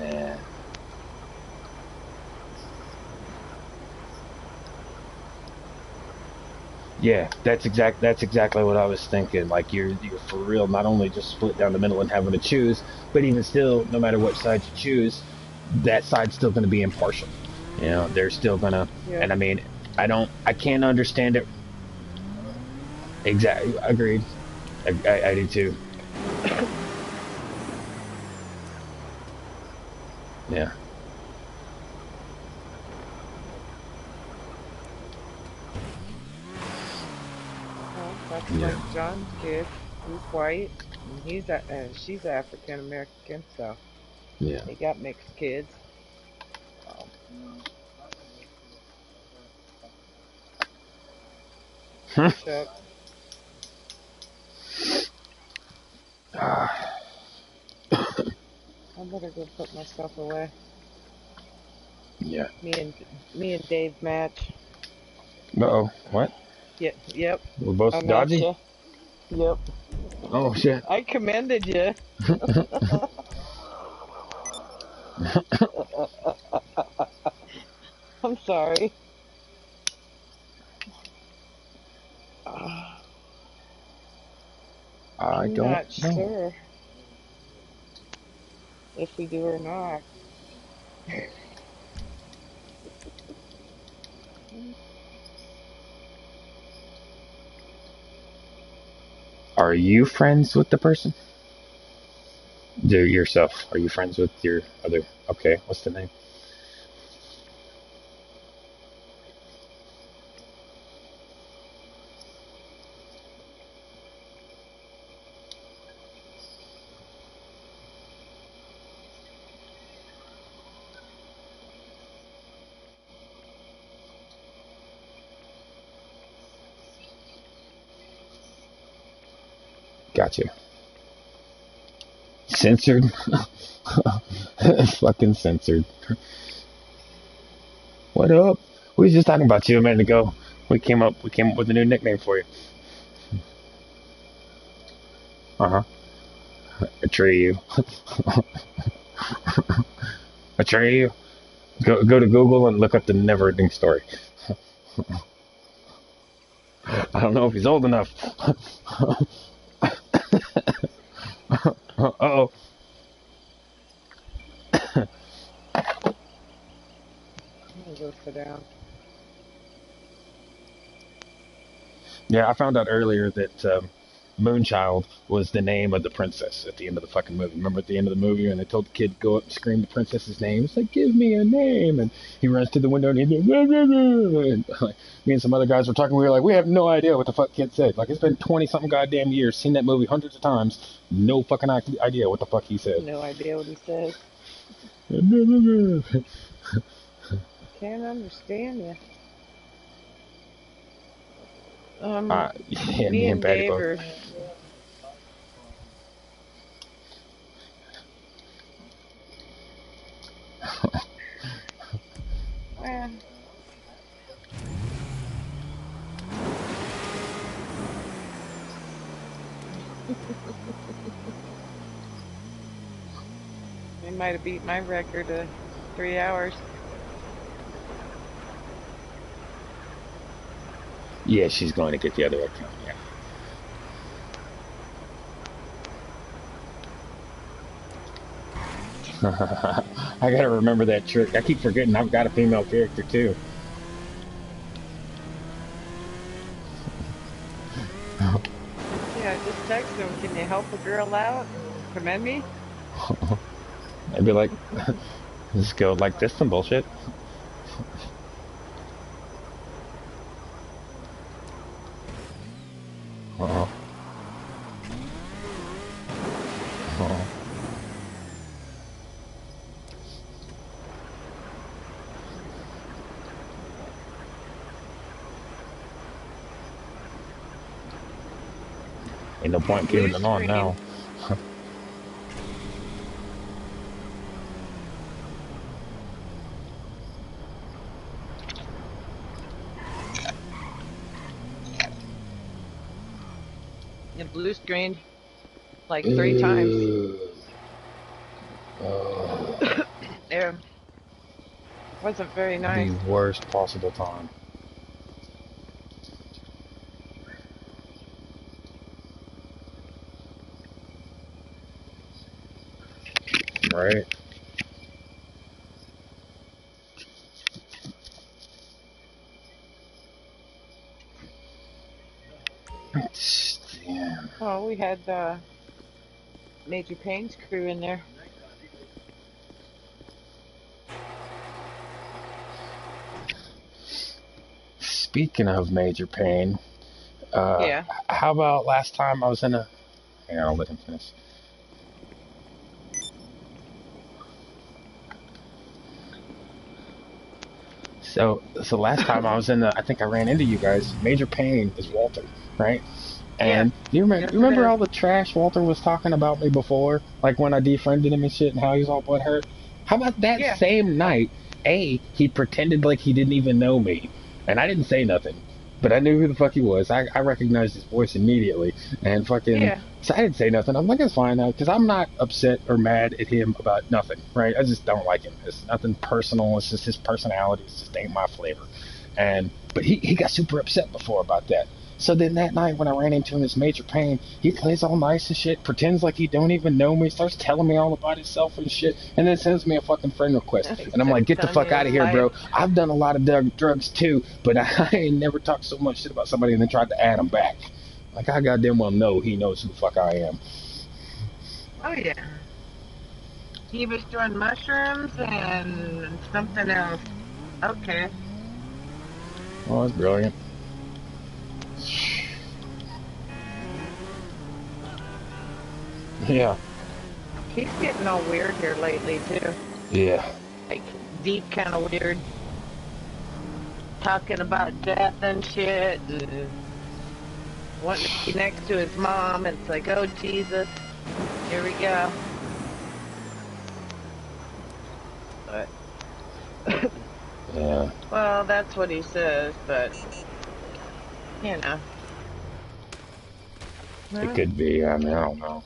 Yeah. Yeah, that's exactly what I was thinking. Like, you're for real, not only just split down the middle and having to choose, but even still, no matter what side you choose, that side's still going to be impartial. They're still gonna. Yep. And I mean, I can't understand it. Exactly, agreed. I do too. Yeah. Well, that's Yeah. like John's kid. He's white, and she's African American, so Yeah. they got mixed kids. Chuck, I better go put my stuff away. Yeah. Me and Dave match. Uh-oh. What? Yep. We're both I match dodgy? you. Yep. Oh, shit. I commended you. I'm sorry. I I'm don't not know. sure if we do or not. Are you friends with the person? Do yourself. Are you friends with your other? Okay, what's the name? Gotcha. Censored? It's fucking censored. What up? We was just talking about you a minute ago. We came up with a new nickname for you. Uh huh. Atreyu. Atreyu. Go to Google and look up the never ending story. I don't know if he's old enough. Uh-oh. I'm gonna go sit down. Yeah, I found out earlier that Moonchild was the name of the princess at the end of the fucking movie. Remember at the end of the movie when they told the kid to go up and scream the princess's name? It's like, give me a name. And he runs to the window and he's like, "Rah, rah, rah." And, like, me and some other guys were talking. We were like, we have no idea what the fuck kid said. Like, it's been 20 something goddamn years, seen that movie hundreds of times. No fucking idea what the fuck he said. No idea what he says. Can't understand you. Yeah, Me me and and Patty Dave both. are. Well, they might have beat my record of 3 hours. Yeah, she's going to get the other account. Yeah. I gotta remember that trick. I keep forgetting I've got a female character too. Yeah, just text him. Can you help a girl out and commend me? I'd be like, just go like this some bullshit. Uh-oh. Uh-oh. Ain't no point Blue keeping it on screen. now. And blue screened like 3 times. It wasn't very The nice. worst possible time. Right? Damn. Oh, we had Major Payne's crew in there. Speaking of major pain, Yeah. how about last time I was in a... Hang on, I'll let him finish. So last time I was in the, I think I ran into you guys. Major pain is Walter, right? Yes. And do you remember, Yes, you it remember is. all the trash Walter was talking about me before, like when I defriended him and shit, and how he was all butthurt? How about that Yeah. same night? He pretended like he didn't even know me, and I didn't say nothing, but I knew who the fuck he was. I recognized his voice immediately, and fucking. Yeah. So I didn't say nothing. I'm like, it's fine now, because I'm not upset or mad at him about nothing, right? I just don't like him. It's nothing personal. It's just his personality. It just ain't my flavor. But he got super upset before about that. So then that night when I ran into him, it's major pain. He plays all nice and shit, pretends like he don't even know me, starts telling me all about himself and shit, and then sends me a fucking friend request. He And I'm starts like, get the telling fuck you out his of here, life. bro. I've done a lot of drugs too, but I ain't never talked so much shit about somebody and then tried to add him back. Like, I goddamn well know he knows who the fuck I am. Oh yeah. He was doing mushrooms and something else. Okay. Oh, that's brilliant. Yeah. He's getting all weird here lately too. Yeah. Like deep kind of weird. Talking about death and shit and wanting to be next to his mom. And it's like, oh Jesus, here we go. But Yeah. well, that's what he says, but you know. It Well, could be. I mean, I don't know.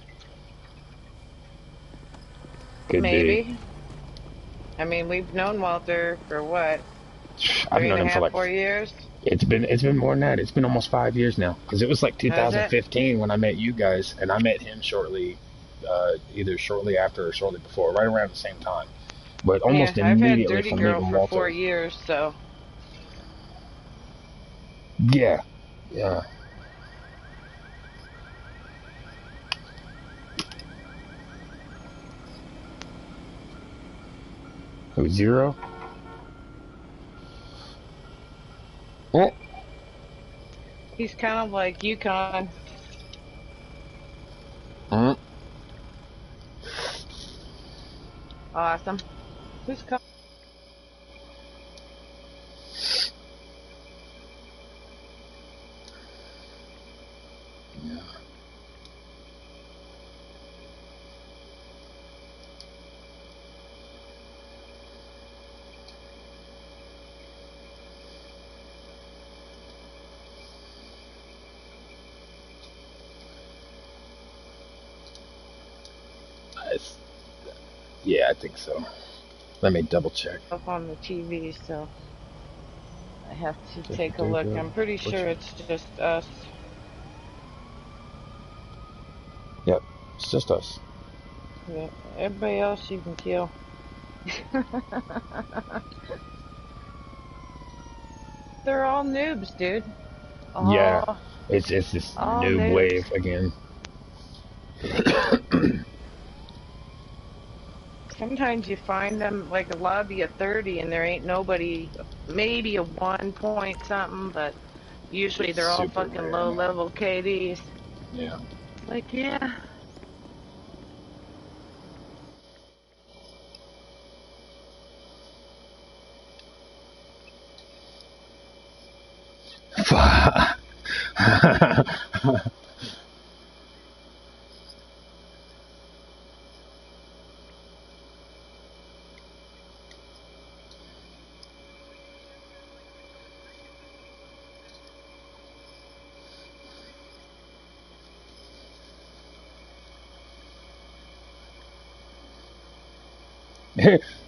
Could be. maybe. I mean, we've known Walter for what, I've three and known a him for half, like 4 years? it's been more than that. It's been almost 5 years now. Because it was like Has it? 2015 when I met you guys, and I met him shortly, either shortly after or shortly before, right around the same time. But Yeah, almost I've had immediately Dirty from Girl meeting for four Walter. years, so Yeah, yeah. Who, Zero? Oh, he's kind of like Yukon. mm, Awesome. Who's coming? it's- yeah, I think so. Let me double check. Up on the TV, so I have to Just take a take look. a I'm pretty sure butcher. it's just us. Yep, it's just us. Yeah, everybody else you can kill. They're all noobs, dude. Yeah, All, it's this all noob noobs. wave again. Sometimes you find them like a lobby of 30 and there ain't nobody, maybe a 1 point something, but usually It's they're all super fucking rare, low man. level KDs. Yeah. Like, yeah.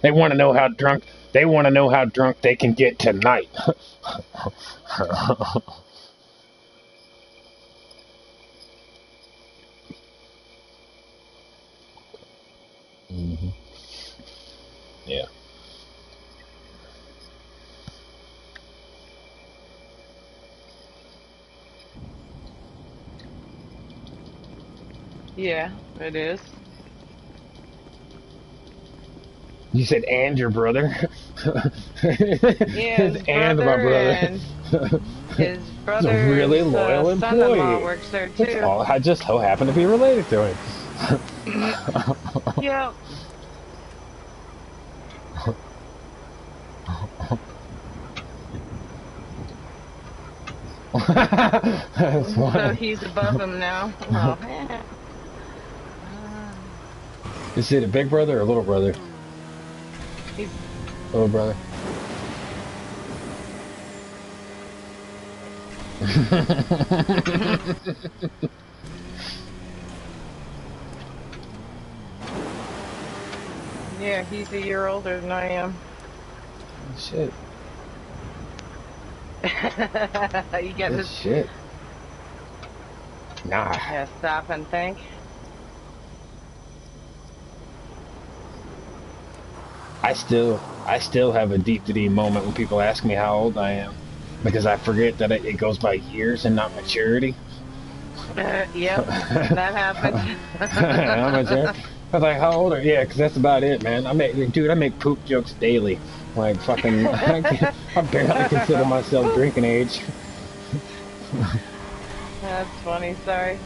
They want to know how drunk. They want to know how drunk they can get tonight. Hmm. Yeah. Yeah, it is. You said and your brother. Yeah, his And my brother brother. and his He's a really brother's loyal son-in-law employee. works there It's too. all I just so happen to be related to him. Yep. That's So funny. he's above him now. Well, Is it a big brother or a little brother? he's Little brother. yeah, he's a year older than I am. Shit. You got Good this. shit. Nah. Yeah, stop and think. I still have a deep to deep moment when people ask me how old I am, because I forget that it goes by years and not maturity. Yep, that happens. How much? I was like, how old are you? Yeah, because that's about it, man. I make poop jokes daily. Like fucking, I barely consider myself drinking age. That's funny, sorry.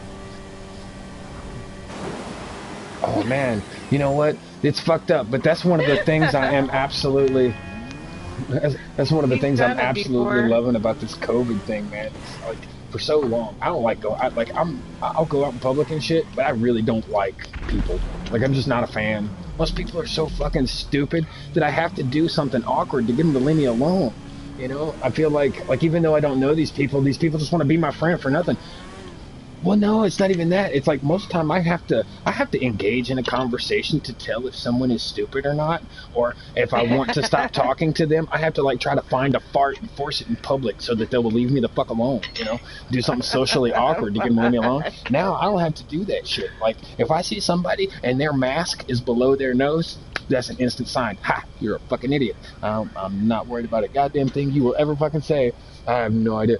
Oh man, you know what? It's fucked up, but that's one of the things I am absolutely. That's one of the He's things I'm done it absolutely before. loving about this COVID thing, man. It's like for so long, I don't like go. I'll go out in public and shit, but I really don't like people. Like I'm just not a fan. Most people are so fucking stupid that I have to do something awkward to get them to leave me alone. You know, I feel like even though I don't know these people just want to be my friend for nothing. Well, no, it's not even that. It's like most of the time I have to engage in a conversation to tell if someone is stupid or not, or if I want to stop talking to them, I have to like try to find a fart and force it in public so that they will leave me the fuck alone. You know, do something socially awkward to get them to leave me alone. Now I don't have to do that shit. Like if I see somebody and their mask is below their nose, that's an instant sign. Ha! You're a fucking idiot. I'm not worried about a goddamn thing you will ever fucking say. I have no idea.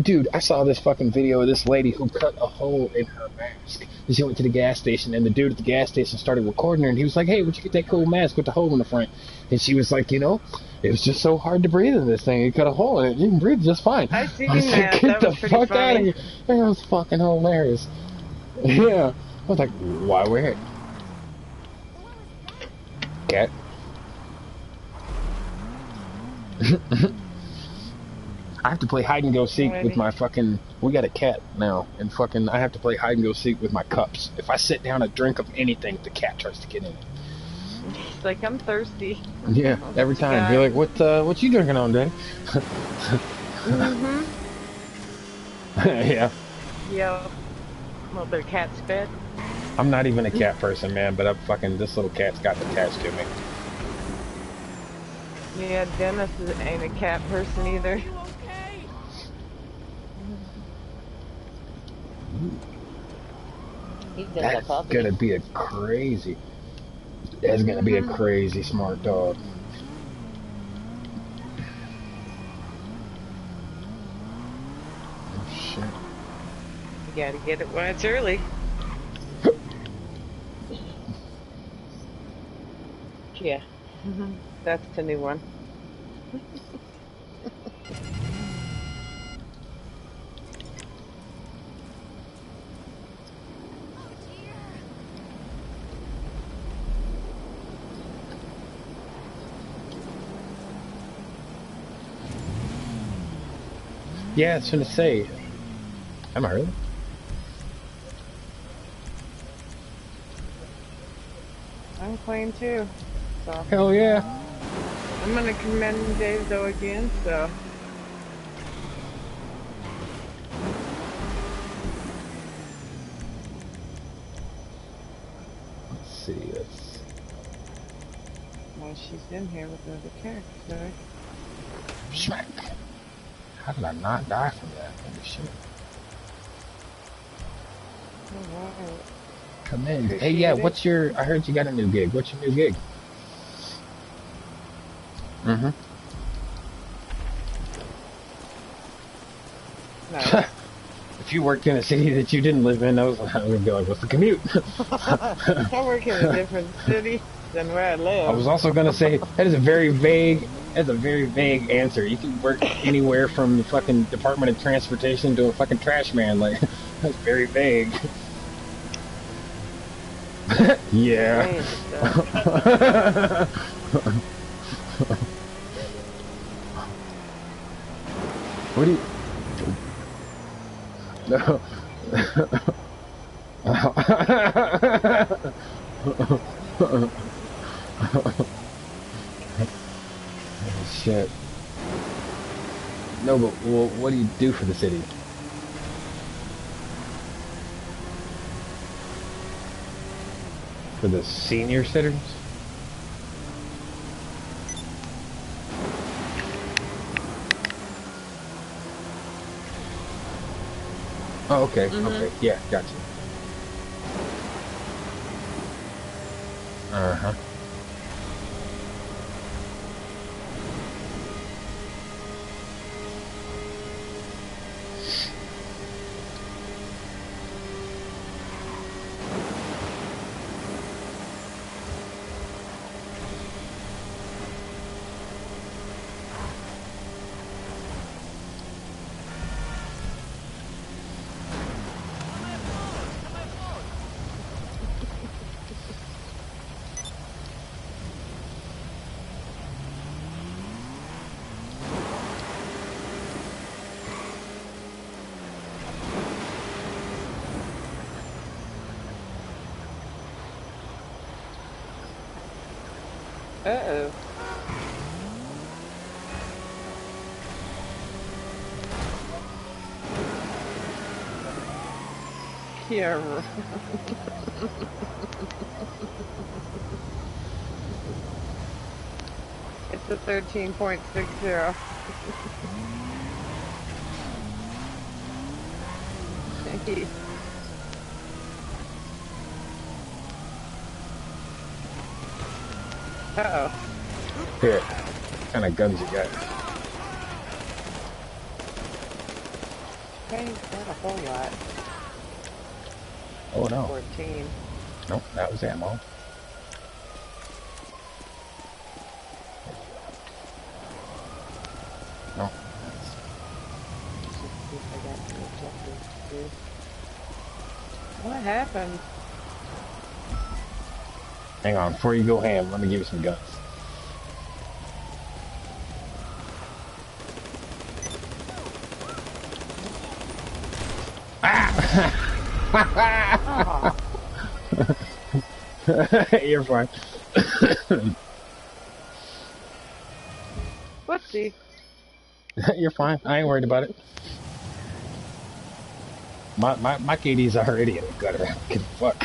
Dude, I saw this fucking video of this lady who cut a hole in her mask. And she went to the gas station, and the dude at the gas station started recording her, and he was like, hey, where'd you get that cool mask with the hole in the front? And she was like, you know, it was just so hard to breathe in this thing. You cut a hole in it, you can breathe just fine. I seen I was like, that. get That the was pretty fuck out of funny. here. That was fucking hilarious. Yeah. I was like, why wear it? Cat. I have to play hide and go seek with my fucking. We got a cat now, and fucking. I have to play hide and go seek with my cups. If I sit down a drink of anything, the cat tries to get in it. It's like I'm thirsty. Yeah, every time. You're like, what you drinking on, Dad? Mhm. Yeah. Yep. A little bit of cat spit. I'm not even a cat person, man, but this little cat's gotten attached to me. Yeah, Dennis ain't a cat person either. That's gonna be a crazy. That's gonna be a crazy smart dog. Oh shit. You gotta get it when it's early. Yeah. That's the new one. Yeah, I was gonna say. Am I early? I'm playing too. So. Hell yeah. I'm gonna commend Dave though again, so. Let's see. Well, she's in here with another character. Smack. How did I not die from that? Holy shit. Alright. Come in. Hey, yeah, what's your... I heard you got a new gig. What's your new gig? Mm-hmm. Nice. If you worked in a city that you didn't live in, I was gonna be like, what's the commute? I work in a different city than where I live. I was also gonna say, that is a very vague... That's a very vague answer. You can work anywhere from the fucking Department of Transportation to a fucking trash man. Like, that's very vague. Yeah. What do you... No. Shit. No, but well, what do you do for the city? For the senior citizens? Oh, okay, Mhm. okay. Yeah, gotcha. Uh-huh. Uh-oh. Yeah. It's a 13.60. Uh-oh. Here. What kind of guns you got? Okay, not a whole lot. Oh, no. 14. Nope, that was ammo. No. Let's just see if I got any objectives, dude. What happened? Hang on, before you go ham, let me give you some guns. Oh, You're fine. whoopsie. You're fine. I ain't worried about it. My KD's already in the gutter. I don't give a fuck.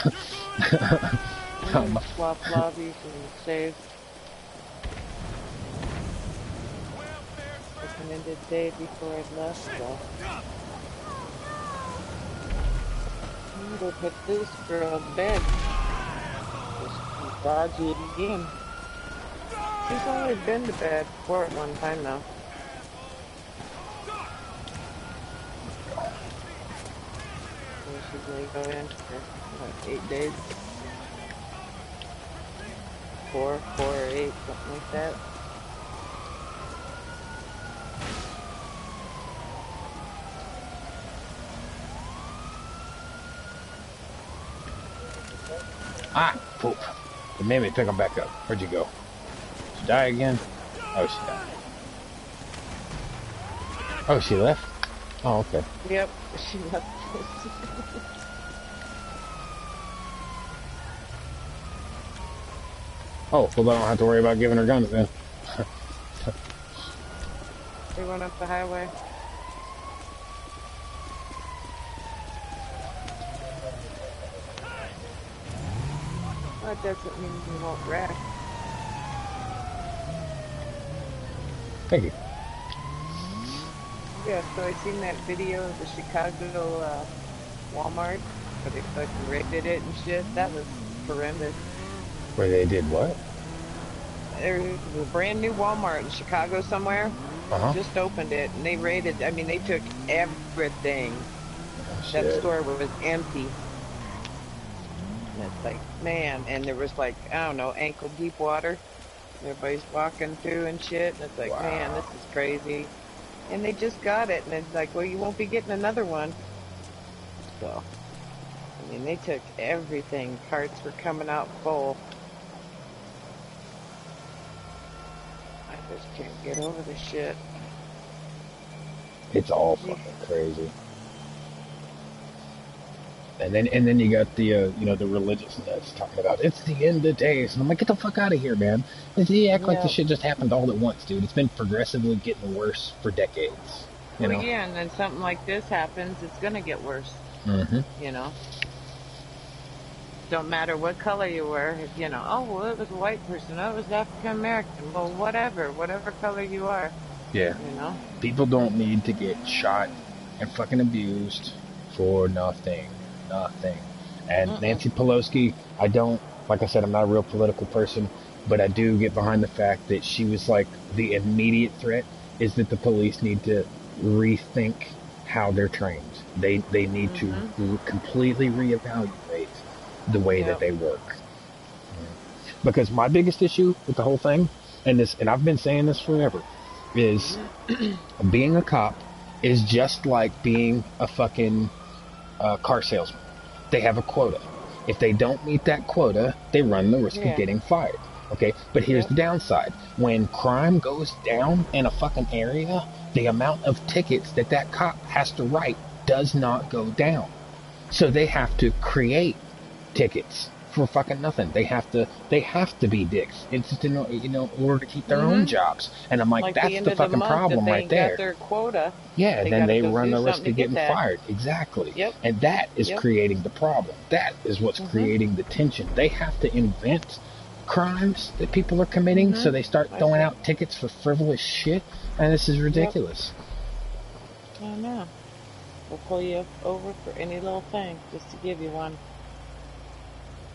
I'm gonna swap lobbies and save. Recommended save before I left, so. I'm gonna put this girl to bed. Just dodgy again. She's only been to bed before at one time though. So she's only go in for what, 8 days? 4 or 8, something like that. Ah, poop. It made me pick him back up. Where'd you go? She die again? Oh, she died. Oh, she left? Oh, okay. Yep, she left. Oh, well, I don't have to worry about giving her guns then. They went up the highway. That doesn't mean you won't wreck. Thank you. Yeah, so I seen that video of the Chicago Walmart where they fucking raided it and shit. That was horrendous. Where they did what? There was a brand new Walmart in Chicago somewhere. Uh-huh. Just opened it and they raided. I mean, they took everything. Oh, That shit. store was empty. And it's like, man, and there was like, I don't know, ankle deep water. Everybody's walking through and shit. And it's like, Wow. man, this is crazy. And they just got it. And it's like, well, you won't be getting another one. So, I mean, they took everything. Carts were coming out full. I just can't get over this shit. It's all fucking crazy. And then you got the you know, the religious nuts talking about it's the end of days, and I'm like, get the fuck out of here, man. They act like the shit just happened all at once, dude. It's been progressively getting worse for decades. You Well, know? yeah, and then something like this happens, it's gonna get worse. Mm-hmm. You know? Don't matter what color you were, you know, oh, well, it was a white person, oh, it was African American, well, whatever color you are. Yeah. You know? People don't need to get shot and fucking abused for nothing. Nothing. And Nancy Pelosi, I don't, like I said, I'm not a real political person, but I do get behind the fact that she was like, the immediate threat is that the police need to rethink how they're trained. They need to completely reevaluate the way that Yep. they work. Because my biggest issue with the whole thing, and I've been saying this forever, is being a cop is just like being a fucking car salesman. They have a quota. If they don't meet that quota, they run the risk of Yeah. getting fired. Okay, but here's Yep. the downside. When crime goes down in a fucking area, the amount of tickets that that cop has to write does not go down. So they have to create tickets for fucking nothing. They have to be dicks. It's just in order to keep their own jobs. And I'm like, Like the that's end the of the fucking month, if problem they right ain't got there. their quota, Yeah, they then got to they go run do the something risk to of get getting that. fired. Exactly. Yep. And that is Yep. creating the problem. That is what's creating the tension. They have to invent crimes that people are committing, so they start I throwing see. out tickets for frivolous shit. And this is Yep. ridiculous. I know. They'll pull you over for any little thing just to give you one.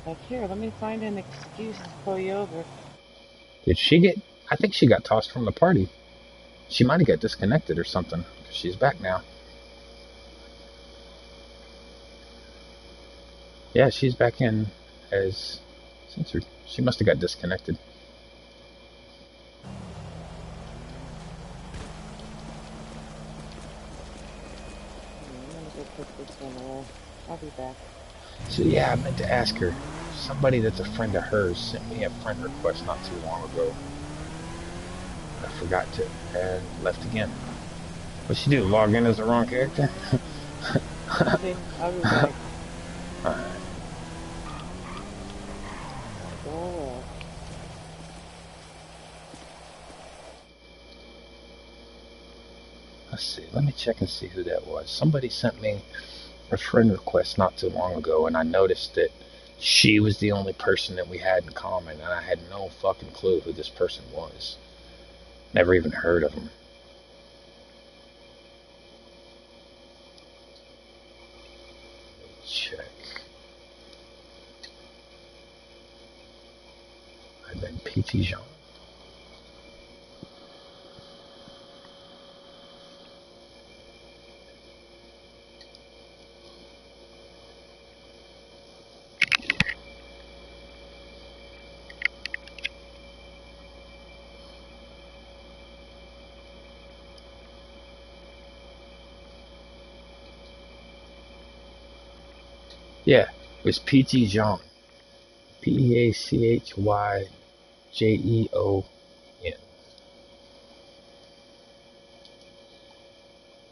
Like, here, let me find an excuse to pull you over. Did she get... I think she got tossed from the party. She might have got disconnected or something. She's back now. Yeah, she's back in as censored. She must have got disconnected. I'm gonna go put this one away. I'll be back. So yeah, I meant to ask her. Somebody that's a friend of hers sent me a friend request not too long ago. I forgot to and left again. What'd she do? Log in as the wrong character? Okay, I'll be back. Alright. Go away. Let's see. Let me check and see who that was. Somebody sent me a friend request not too long ago, and I noticed that she was the only person that we had in common, and I had no fucking clue who this person was. Never even heard of him. Check. And then PT Jean. Yeah, it was PT Jean. Peachyjeon.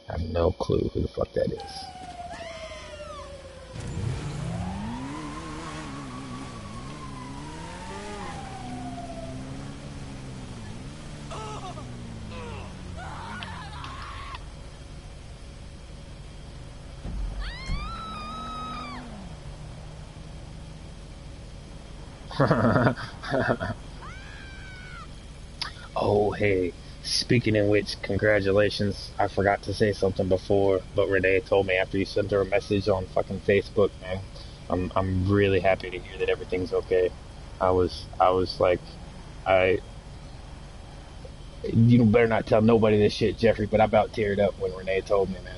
I have no clue who the fuck that is. Oh, hey, speaking in which, congratulations. I forgot to say something before, but Renee told me after you sent her a message on fucking Facebook, man. I'm really happy to hear that everything's okay. I was like, I you better not tell nobody this shit, Jeffrey, but I about teared up when Renee told me, man.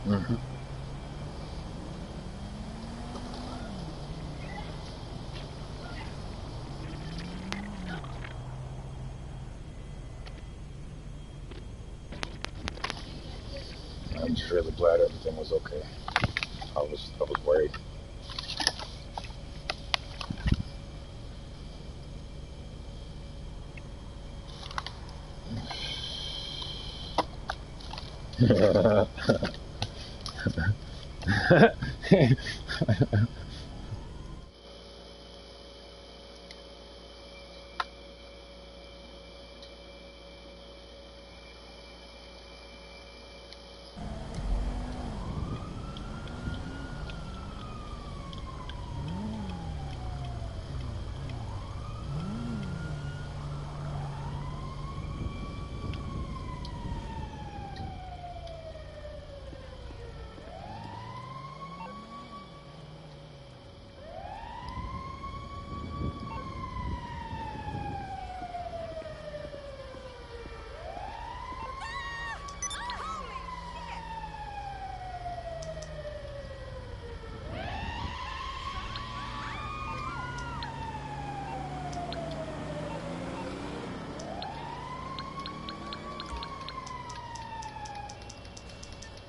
Mm-hmm. I'm just really glad everything was okay. I was worried.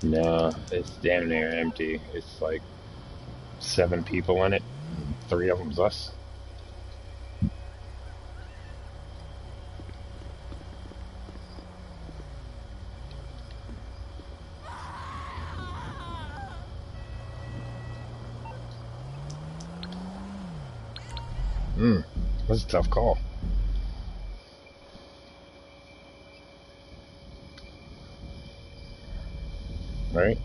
No, it's damn near empty. It's like 7 people in it. 3 of them's us. That's a tough call, right?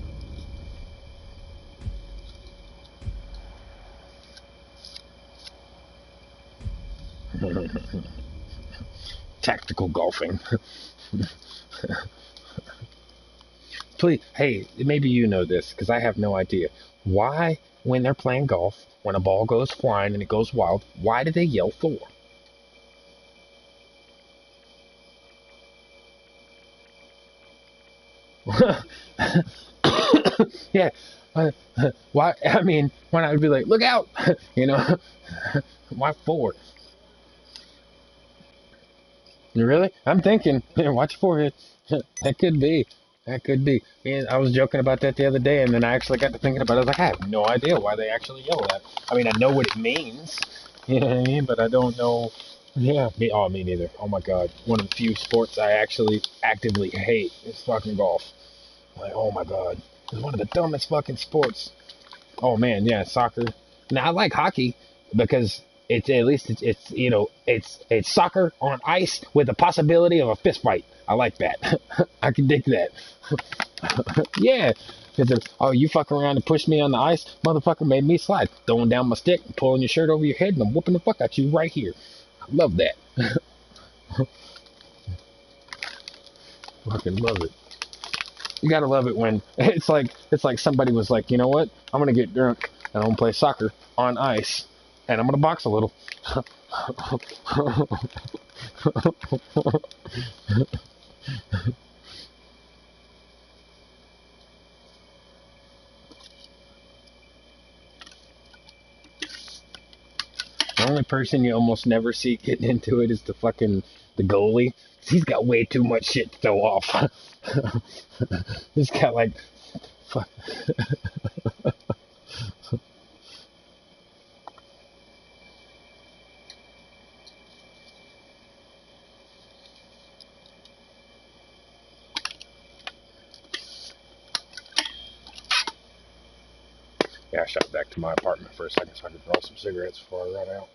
Tactical golfing. Please, hey, maybe you know this because I have no idea. Why, when they're playing golf, when a ball goes flying and it goes wild, why do they yell for? Yeah. Why? I mean, when I would be like, look out, you know, why for? You really? I'm thinking, watch your forehead. That could be. That could be. And I was joking about that the other day, and then I actually got to thinking about it. I was like, I have no idea why they actually yell that. I mean, I know what it means, you know what I mean, but I don't know. Yeah, me neither. Oh my God, one of the few sports I actually actively hate is fucking golf. Like, oh my God, it's one of the dumbest fucking sports. Oh man, yeah, soccer. Now I like hockey because it's at least it's you know it's soccer on ice with the possibility of a fist fight. I like that. I can dig that. Yeah, because oh you fuck around and push me on the ice, motherfucker made me slide, throwing down my stick, pulling your shirt over your head, and I'm whooping the fuck out you right here. I love that. Fucking love it. You gotta love it when it's like somebody was like, you know what? I'm gonna get drunk and I'm gonna play soccer on ice and I'm gonna box a little. The only person you almost never see getting into it is the goalie. He's got way too much shit to throw off. He's got like fuck. Yeah, I shot back to my apartment for a second so I could roll some cigarettes before I run out.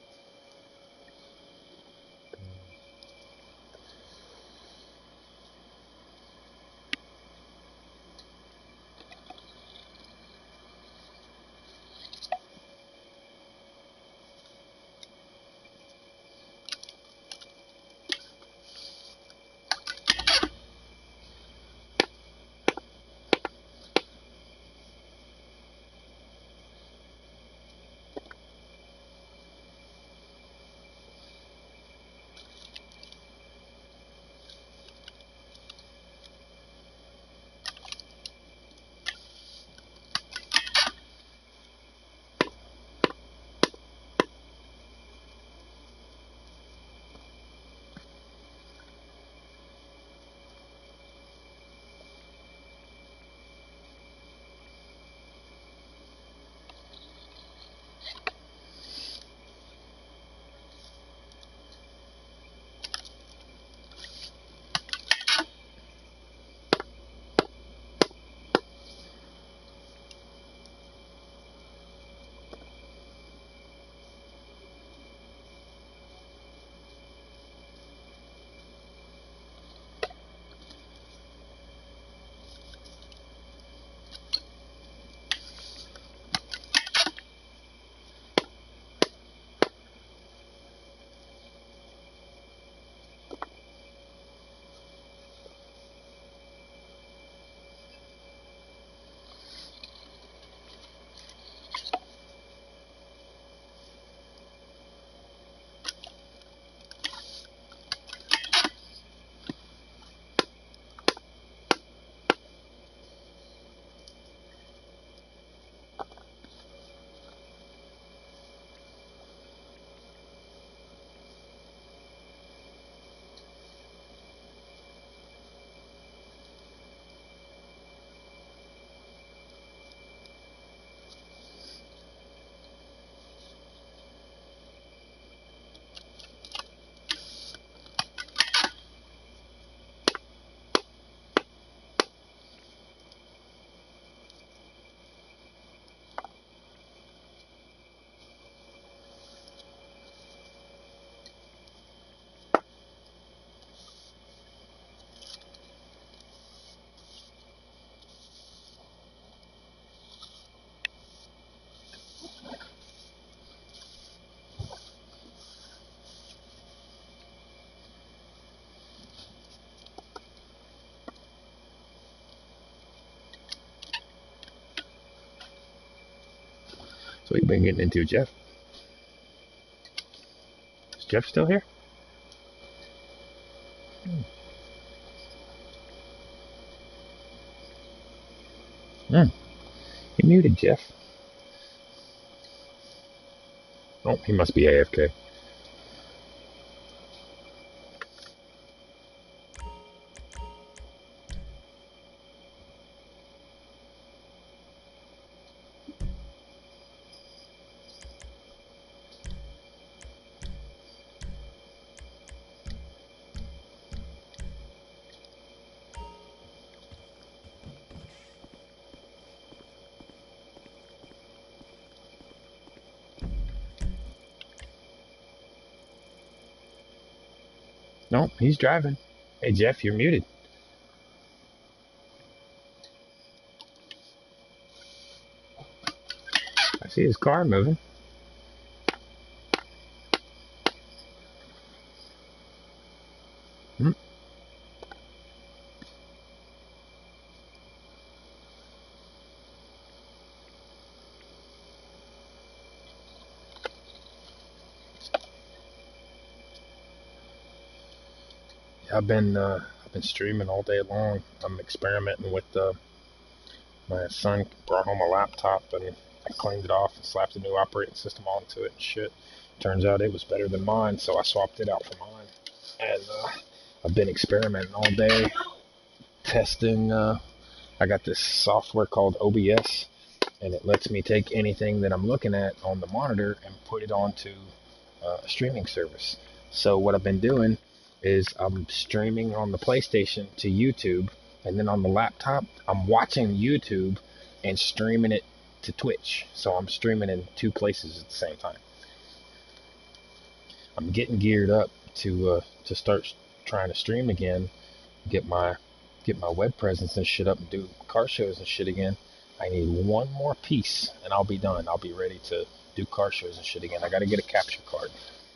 So what you been getting into, Jeff? Is Jeff still here? Hmm. You muted, Jeff. Oh, he must be AFK. Nope, he's driving. Hey, Jeff, you're muted. I see his car moving. Hmm. I've been streaming all day long. I'm experimenting with my son brought home a laptop and I cleaned it off and slapped a new operating system onto it and shit. Turns out it was better than mine, so I swapped it out for mine. And I've been experimenting all day, testing. I got this software called OBS, and it lets me take anything that I'm looking at on the monitor and put it onto a streaming service. So what I've been doing is I'm streaming on the PlayStation to YouTube, and then on the laptop I'm watching YouTube and streaming it to Twitch. So I'm streaming in two places at the same time. I'm getting geared up to start trying to stream again, get my web presence and shit up and do car shows and shit again. I need one more piece and I'll be done. I'll be ready to do car shows and shit again. I got to get a capture card.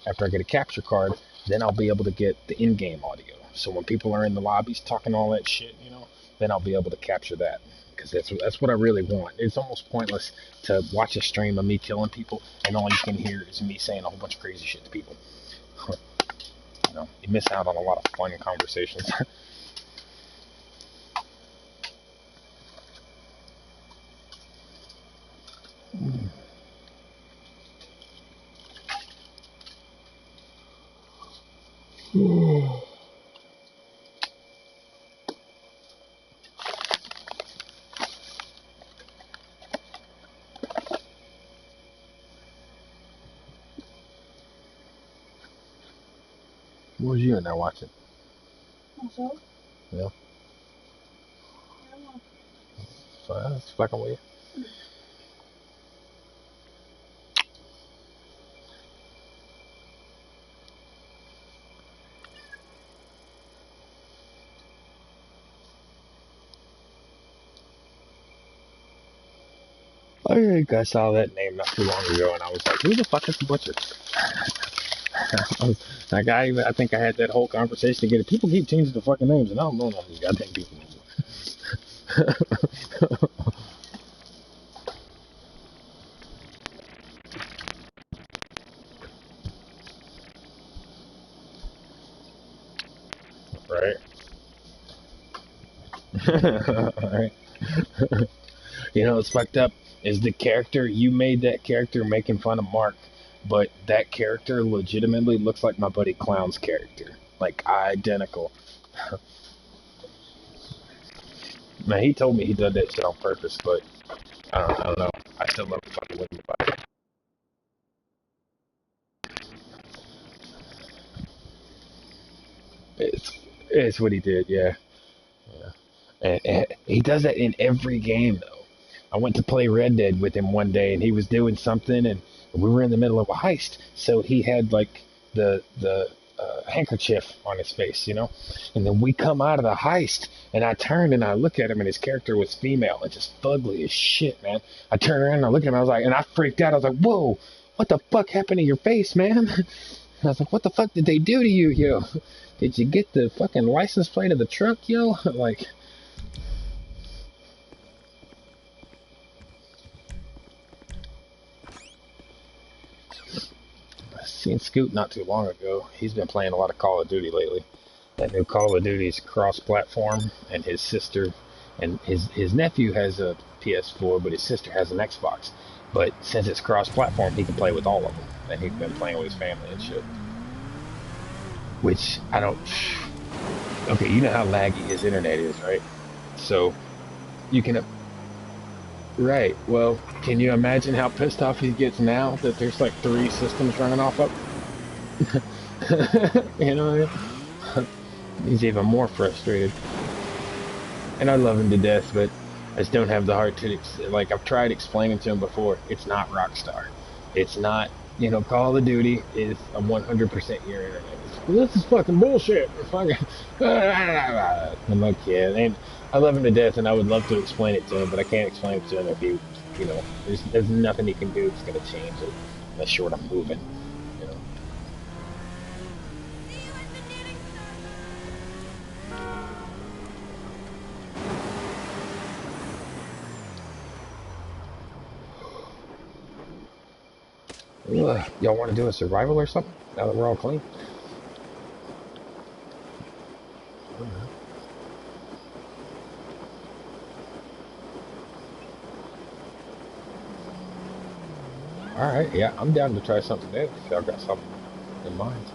After I get a capture card, then I'll be able to get the in-game audio. So when people are in the lobbies talking all that shit, you know, then I'll be able to capture that. Because that's what I really want. It's almost pointless to watch a stream of me killing people and all you can hear is me saying a whole bunch of crazy shit to people. You know, you miss out on a lot of fun conversations. What was you in there watching? Myself? Yeah. So I was fucking with you. I think I saw that name not too long ago, and I was like, "Who the fuck is the butcher?" I think I had that whole conversation again. People keep changing the fucking names, and I don't know none of these goddamn people. Right? Right. You know, it's fucked up. Is the character you made that character making fun of Mark, but that character legitimately looks like my buddy Clown's character, like identical. Now he told me he did that shit on purpose, but I don't know. I still love fucking with him about it. It's what he did, yeah. And he does that in every game, though. I went to play Red Dead with him one day, and he was doing something, and we were in the middle of a heist, so he had like the handkerchief on his face, you know. And then we come out of the heist, and I turned and I look at him, and his character was female and just ugly as shit, man. I turned around and I looked at him, I was like, and I freaked out. I was like, "Whoa, what the fuck happened to your face, man?" I was like, "What the fuck did they do to you, yo? Did you get the fucking license plate of the truck, yo?" Like. seen Scoot not too long ago. He's been playing a lot of Call of Duty lately. That new Call of Duty is cross-platform, and his sister and his nephew has a PS4, but his sister has an Xbox. But since it's cross-platform, he can play with all of them, and he's been playing with his family and shit. Which I don't. Okay, you know how laggy his internet is, right? So you can. Right. Well, can you imagine how pissed off he gets now that there's like 3 systems running off up? You know what I mean? He's even more frustrated. And I love him to death, but I just don't have the heart to, like, I've tried explaining to him before, it's not Rockstar. It's not, you know, Call of Duty is a 100% your internet. This is fucking bullshit. Fucking, I'm like, yeah, and I love him to death, and I would love to explain it to him, but I can't explain it to him if he, you know, there's nothing he can do that's going to change it, unless short of moving, you know. Y'all want to do a survival or something? Now that we're all clean? Alright, yeah, I'm down to try something new if y'all got something in mind.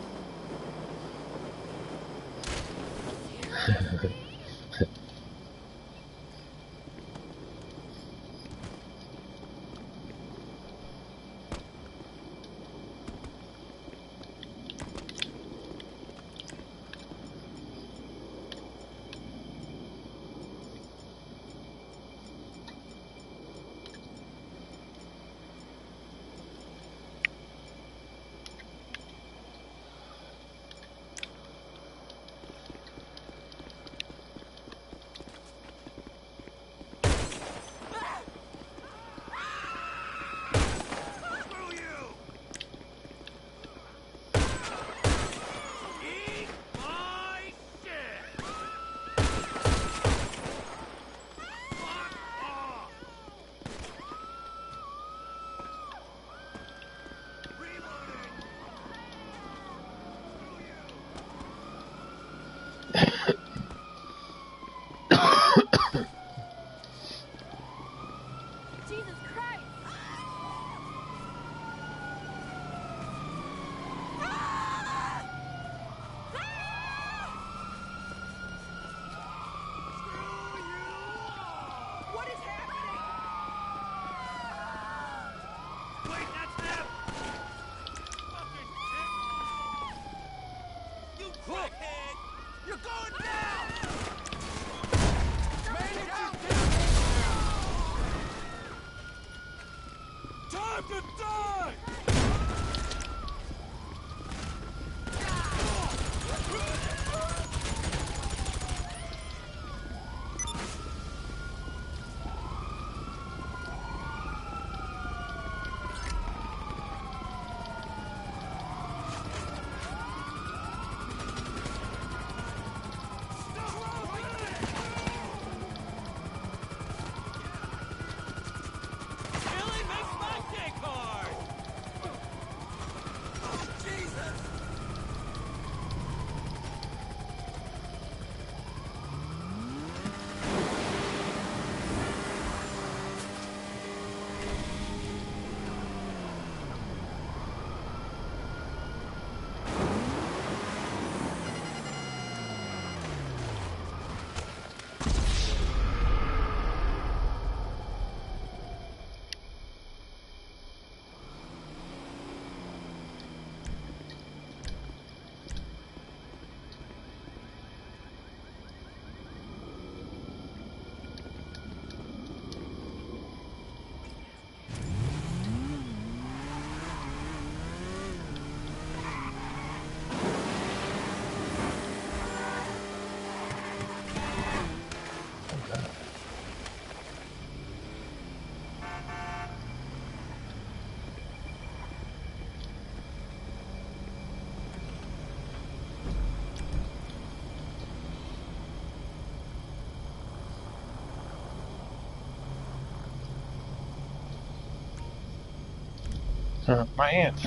My aunt.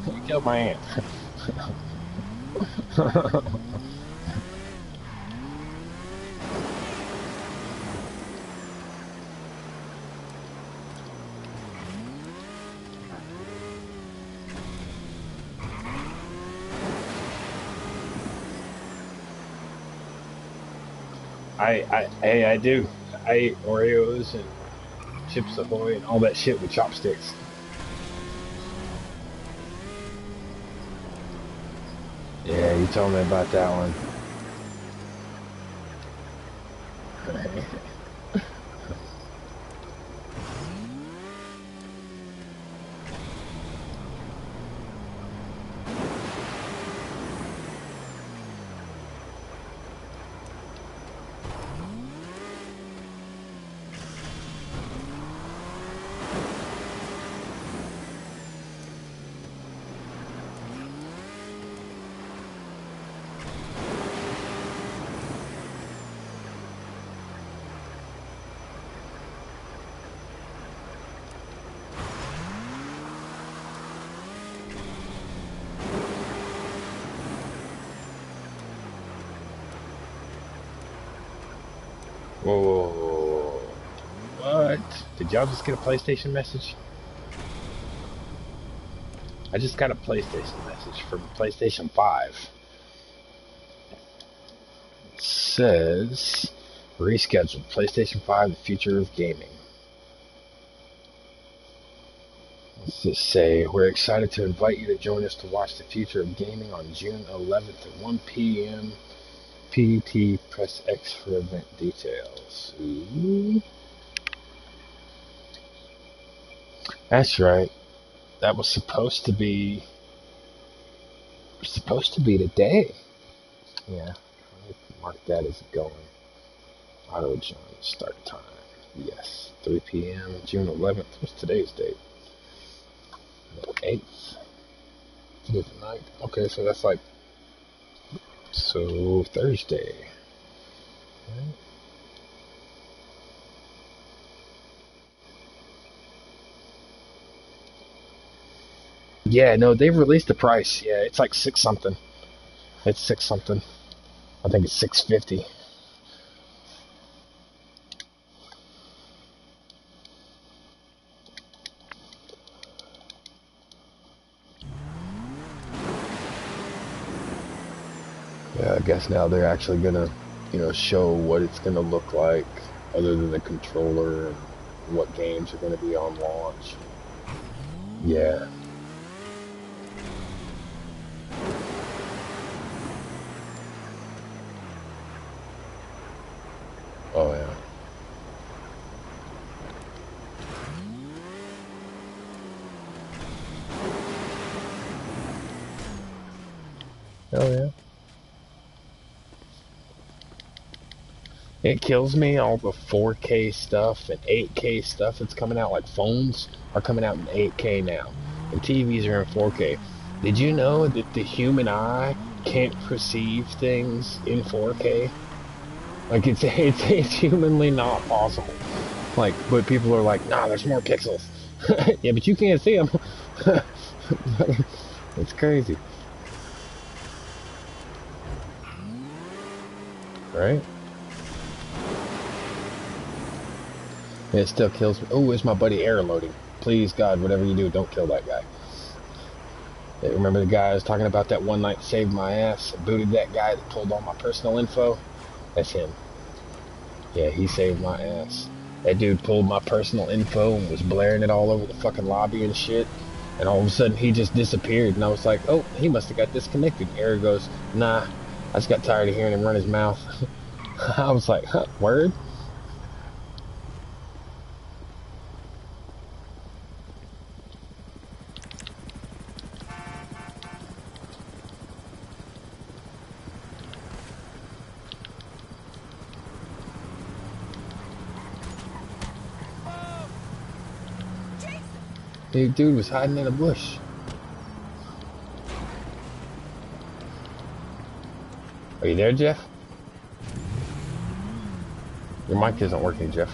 You killed my aunt. I do. I eat Oreos and Chips Ahoy and all that shit with chopsticks. Yeah, you told me about that one. Whoa. What? Did y'all just get a PlayStation message? I just got a PlayStation message from PlayStation 5. It says, rescheduled. PlayStation 5, the future of gaming. Let's just say, we're excited to invite you to join us to watch the future of gaming on June 11th at 1 p.m. PDT, press X for event details. Ooh. That's right. That was supposed to be today. Yeah. Mark that as going. Auto join start time. Yes. 3 p.m. June 11th. What's today's date? The 8th. Today's the 9th. Okay, so that's like Thursday. Right. Yeah, no, they've released the price. Yeah, it's like six something. It's six something. I think it's 650. Yeah, I guess now they're actually gonna, show what it's gonna look like, other than the controller and what games are gonna be on launch. Yeah. Oh yeah. Oh yeah. It kills me, all the 4K stuff and 8K stuff that's coming out. Like phones are coming out in 8K now, and TVs are in 4K. Did you know that the human eye can't perceive things in 4K? Like it's humanly not possible. Like, but people are like, nah, there's more pixels. Yeah, but you can't see them. It's crazy, right? It still kills me. Oh, it's my buddy air loading. Please, God, whatever you do, don't kill that guy. Yeah, remember the guy I was talking about that one night saved my ass and booted that guy that pulled all my personal info? That's him. Yeah, he saved my ass. That dude pulled my personal info and was blaring it all over the fucking lobby and shit. And all of a sudden, he just disappeared. And I was like, oh, he must have got disconnected. Air goes, nah, I just got tired of hearing him run his mouth. I was like, huh, word? The dude was hiding in a bush. Are you there, Jeff? Your mic isn't working, Jeff.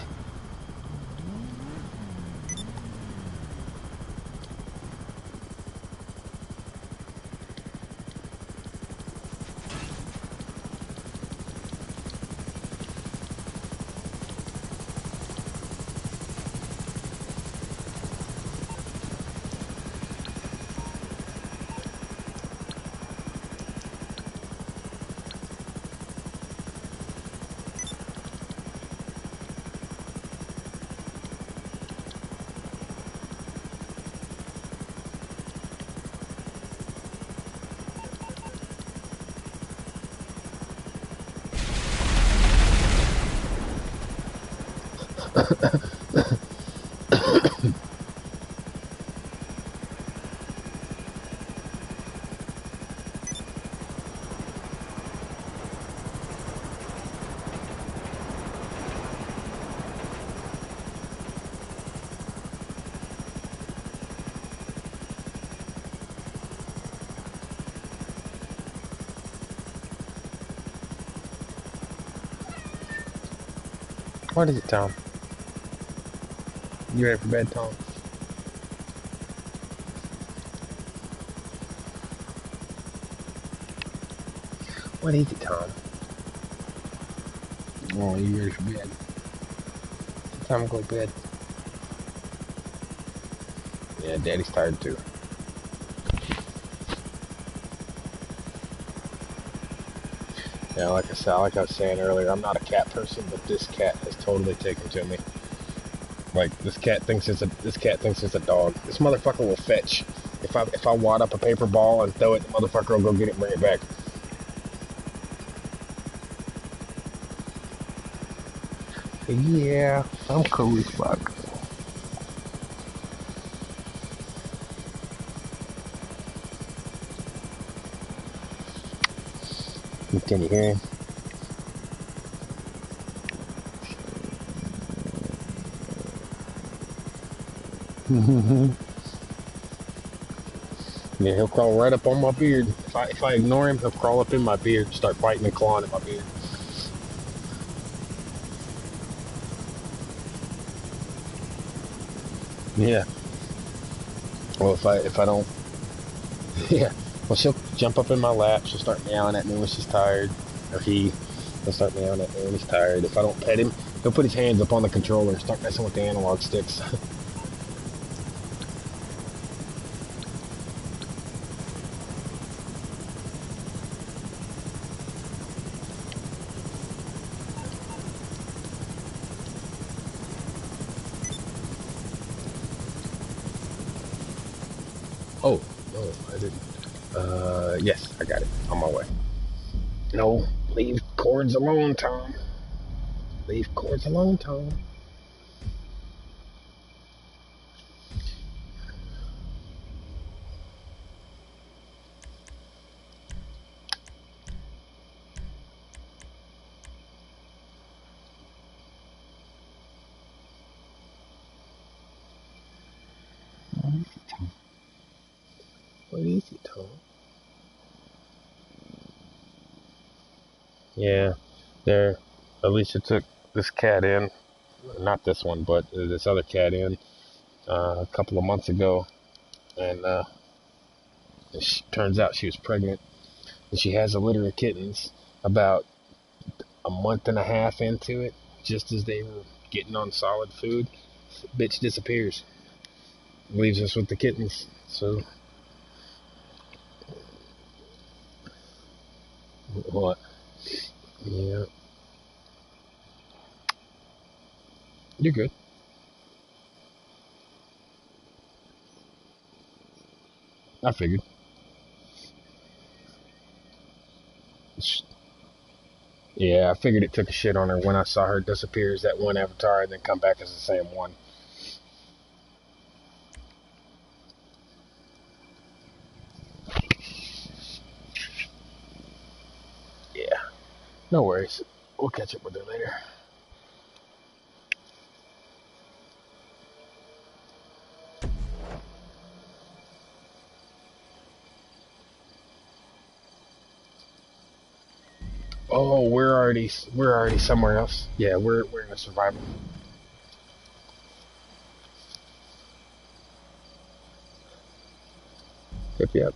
What is it, Tom? You ready for bed, Tom? What is it, Tom? Oh, you ready for bed? It's time to go to bed. Yeah, Daddy's tired too. Yeah, like I was saying earlier, I'm not a cat person, but this cat has totally taken to me. Like this cat thinks it's a dog. This motherfucker will fetch. If I wad up a paper ball and throw it, the motherfucker will go get it and bring it back. Yeah, I'm cool as fuck. Can you hear him? Yeah, he'll crawl right up on my beard. If I ignore him, he'll crawl up in my beard, start biting and clawing at my beard. Yeah. Well, if I don't, yeah. Well, she'll jump up in my lap. She'll start meowing at me when she's tired, or he'll start meowing at me when he's tired. If I don't pet him, he'll put his hands up on the controller and start messing with the analog sticks. Oh, no, I didn't. Yes, I got it. On my way. No, leave cords alone, Tom. Leave cords alone, Tom. What is it, Tom? Yeah, there. Alicia took this cat in. Not this one, but this other cat in a couple of months ago. And it turns out she was pregnant. And she has a litter of kittens. About a month and a half into it, just as they were getting on solid food, bitch disappears. Leaves us with the kittens. So, what? Yeah. You're good. I figured. Yeah, I figured it took a shit on her when I saw her disappear as that one avatar and then come back as the same one. Yeah. No worries. We'll catch up with her later. Oh, we're already somewhere else. Yeah, we're in a survival. Yep.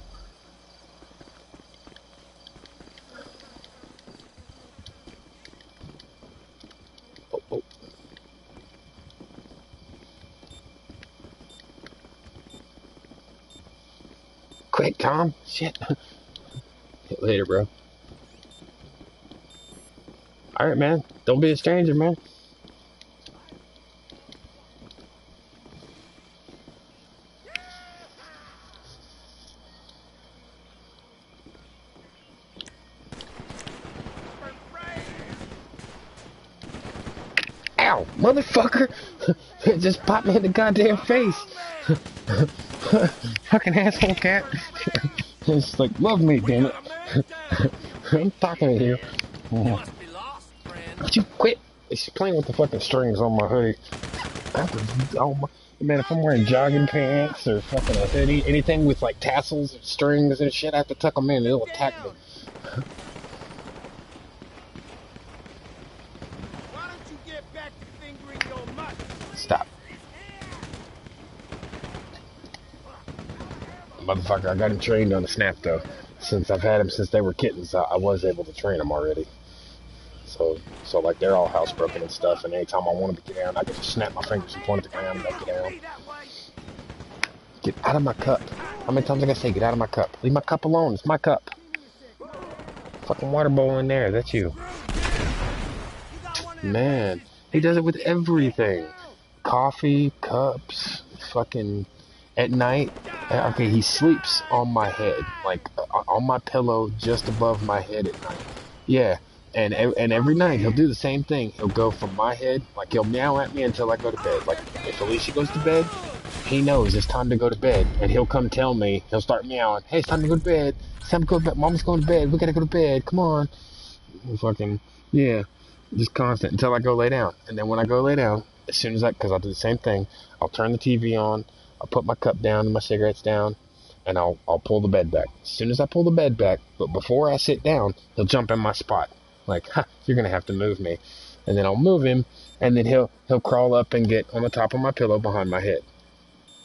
Oh. Quick, Tom. Shit. Later, bro. All right, man. Don't be a stranger, man. Ow, motherfucker! It just popped me in the goddamn face. Fucking asshole cat. It's like, love me, damn it. I'm talking to you. Would you quit? She's playing with the fucking strings on my hoodie. Oh my, man, if I'm wearing jogging pants or fucking a hoodie, anything with like tassels and strings and shit, I have to tuck them in. It'll attack me. Why don't you get back to fingering your mutt? Stop. Motherfucker, I got him trained on the snap though. Since I've had him since they were kittens, I was able to train them already. So like they're all housebroken and stuff, and anytime I want them to get down, I can just snap my fingers and point at the ground and they'll get down. Get out of my cup. How many times I gotta say, get out of my cup? Leave my cup alone, it's my cup. Fucking water bowl in there, that's you. Man, he does it with everything. Coffee, cups, fucking at night. Okay, he sleeps on my head, like on my pillow just above my head at night. Yeah, and every night he'll do the same thing. He'll go from my head, like he'll meow at me until I go to bed. Like if Alicia goes to bed, he knows it's time to go to bed, and he'll come tell me. He'll start meowing. Hey, it's time to go to bed. It's time to go to bed. Mama's going to bed. We gotta go to bed. Come on. Fucking yeah, just constant until I go lay down. And then when I go lay down, as soon as because I'll do the same thing. I'll turn the TV on. I'll put my cup down and my cigarettes down, and I'll pull the bed back. As soon as I pull the bed back, but before I sit down, he'll jump in my spot. Like, ha, you're gonna have to move me. And then I'll move him, and then he'll crawl up and get on the top of my pillow behind my head.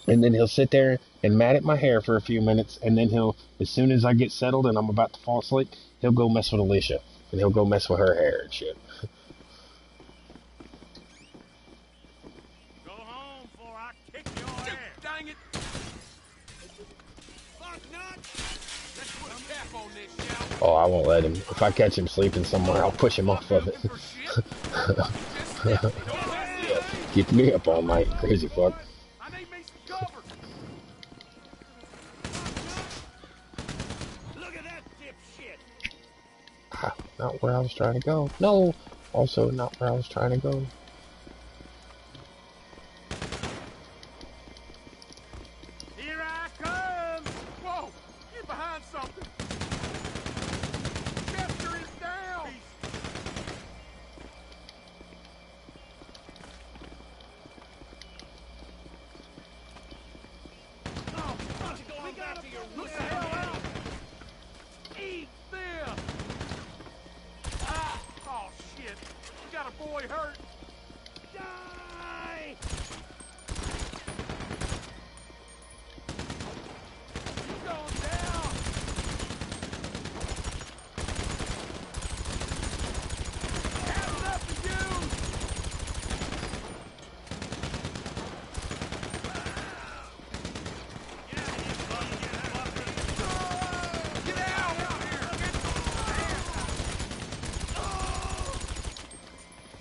And then he'll sit there and mat at my hair for a few minutes, and then as soon as I get settled and I'm about to fall asleep, he'll go mess with Alicia, and he'll go mess with her hair and shit. Go home before I kick your ass. Dang it! Fuck nuts! Let's put a cap on this, shall we? Oh, I won't let him. If I catch him sleeping somewhere, I'll push him off of it. Yeah, keep me up all night, crazy fuck. I need me some cover. Look at that dipshit. Ah, not where I was trying to go. No, also not where I was trying to go. Here I come. Whoa, get behind something. Chester is down. Oh, fuck, we gotta look the hell out. Eat this. Ah, oh shit. We got a boy hurt. Die. He's going down. Have enough of you. Get out!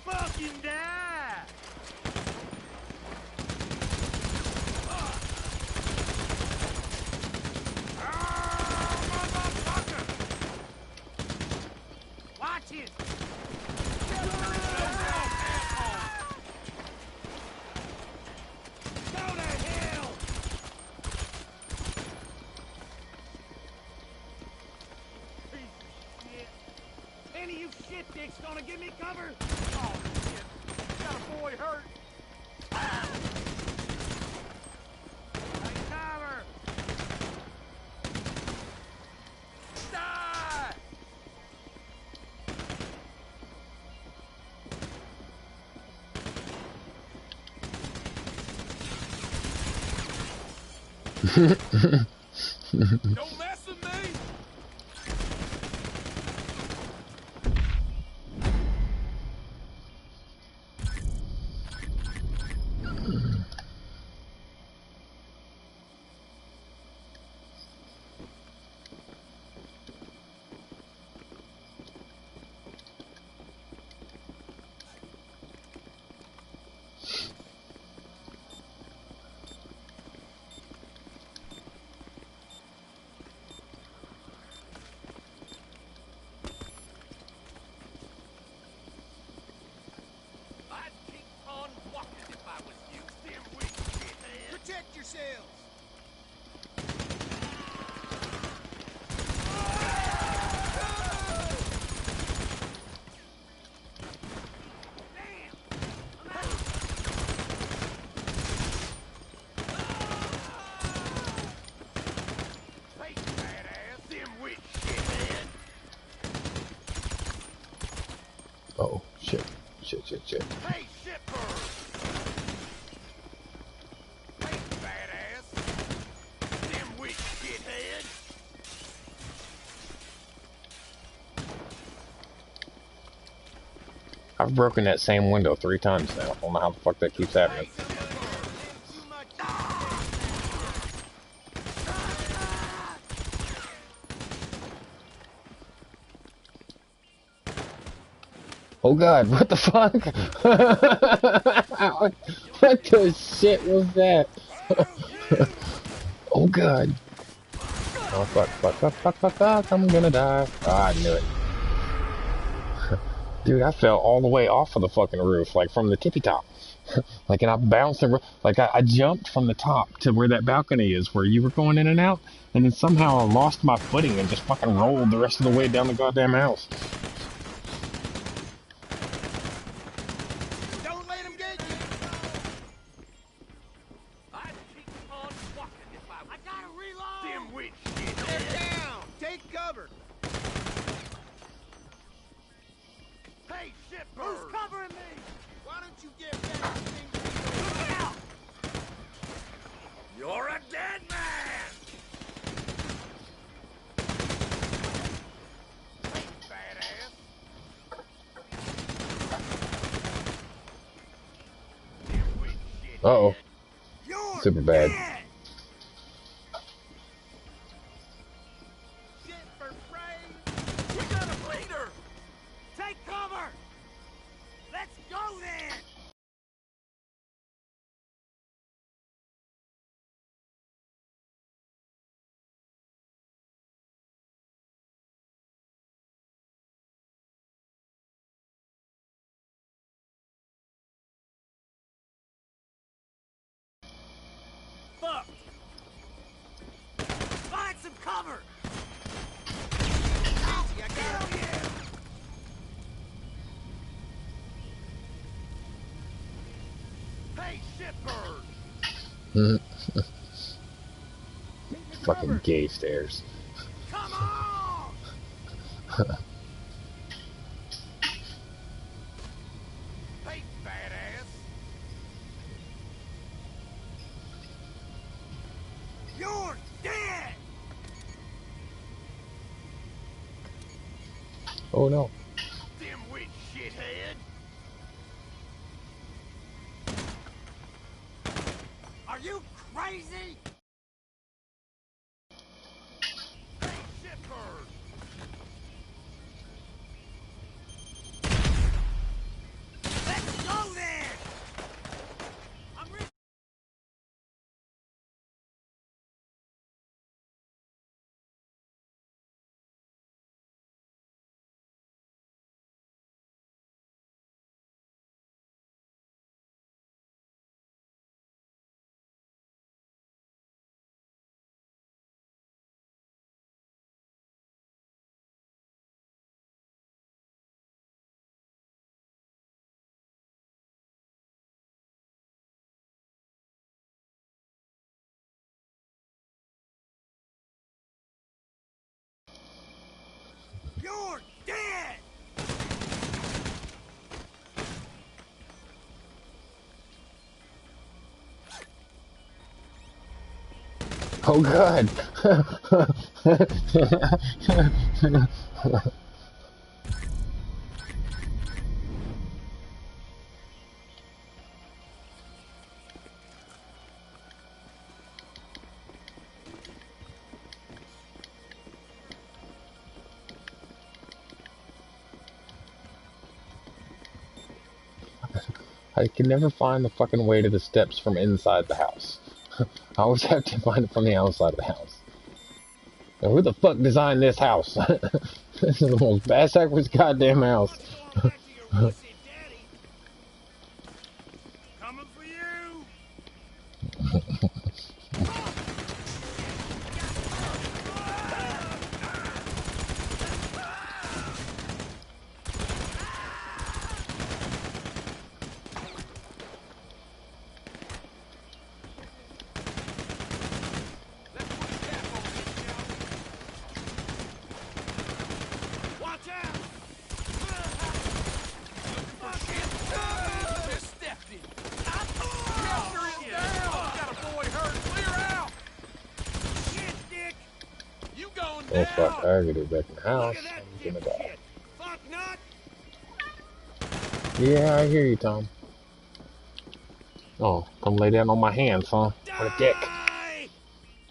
Fucking die! Motherfucker! Watch it! Go to hell! Piece of shit. Any of you shit dicks gonna give me cover? Oh shit. Got a boy hurt. Hey Tyler! Die! Don't mess with me! Protect yourselves! Oh, shit. Shit. Hey, shipper! Hey, badass! Dimwit shithead! I've broken that same window 3 times now. I don't know how the fuck that keeps happening. Oh god, what the fuck? What the shit was that? Oh god. Oh fuck, I'm gonna die. Ah, I knew it. Dude, I fell all the way off of the fucking roof, like from the tippy top. Like, and I bounced, like I jumped from the top to where that balcony is, where you were going in and out, and then somehow I lost my footing and just fucking rolled the rest of the way down the goddamn house. Don't let him get you! I'd keep on walking if I gotta reload! Dimwit shithead! Get down! Take cover! Hey, shipper! Who's covering me? Why don't you get back to things? Look out! You're a dead man! Hey, badass! Uh-oh. You're Super bad. dead! Shit for praise! We got a bleeder! Take cover! Let's go then! Fuck! Find some cover! Easy, I got him. Hey, shitbird! Fucking gay stairs. Come on! Hey, badass! You're dead! Oh no. Dimwit shithead! Are you crazy? Hey, shitbird! Let's go then! I'm You're dead! Oh god. I can never find the fucking way to the steps from inside the house. I always have to find it from the outside of the house. Now, who the fuck designed this house? This is the most backwards goddamn house. Coming for you! Oh fuck, I gotta get back in the house. I'm gonna die. Yeah, I hear you, Tom. Oh, come lay down on my hands, huh? What a dick.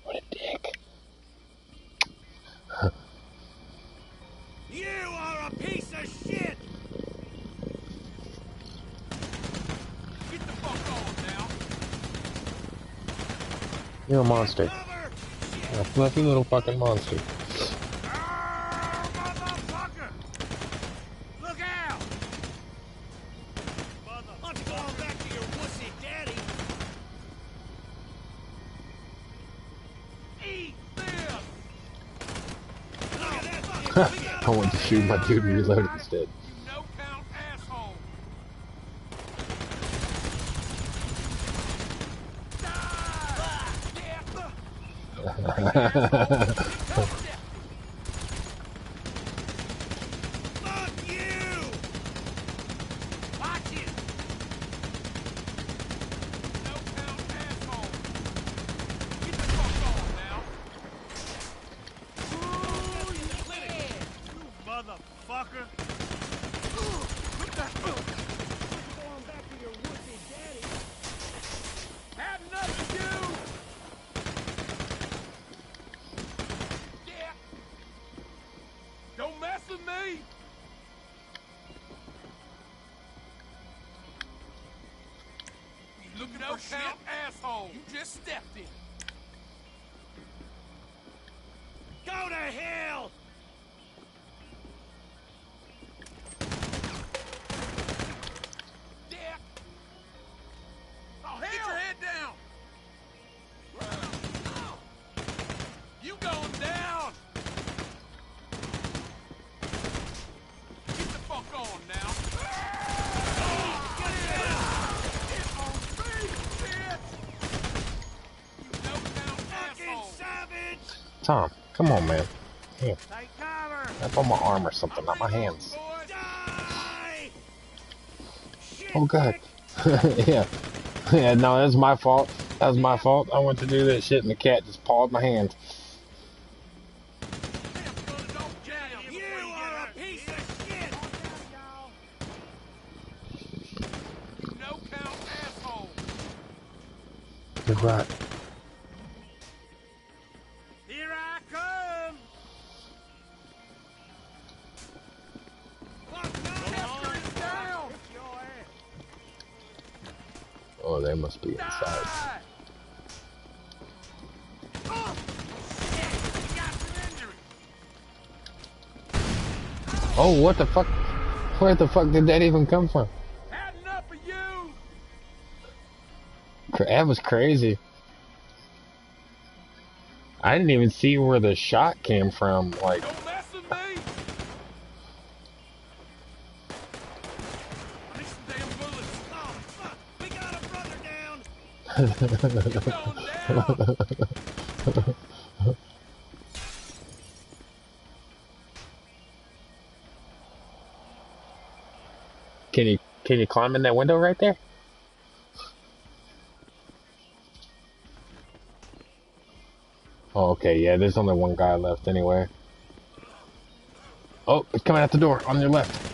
What a dick. You are a piece of shit! Get the fuck on now! You're a monster. You're a fluffy little fucking monster. Motherfucker! Look out! Why don't you go on back to your wussy daddy? Eat this! Look at that fucking I went to shoot my dude and reloaded instead. you no-count asshole! Fuck you! Watch it! No-count asshole! Get the fuck on now! Ooh, you clinic! You motherfucker! What the fuck? Going back to your wussy daddy! Had enough of you! Yeah! Don't mess with me! You looking no count asshole! You just stepped in! Go to hell! Yeah! Oh, hell! Get your head down! You going down! Get the fuck on now! Tom, come on, man. Here. Up on my arm or something, not my hands. Oh, God. Yeah. Yeah, no, that's my fault. That was my fault. I went to do that shit and the cat just pawed my hand. You are a piece of shit! You no-count asshole! You're right. Here I come! Down! Oh, they must be inside. Oh, shit! You got some injury! Oh, what the fuck? Where the fuck did that even come from? Had enough of you! That was crazy. I didn't even see where the shot came from. Like, Don't mess with me! I need some damn bullets. Oh, fuck! We got a brother down! You're going down! can you climb in that window right there? Oh, okay, yeah, there's only one guy left anyway. Oh, it's coming out the door on your left.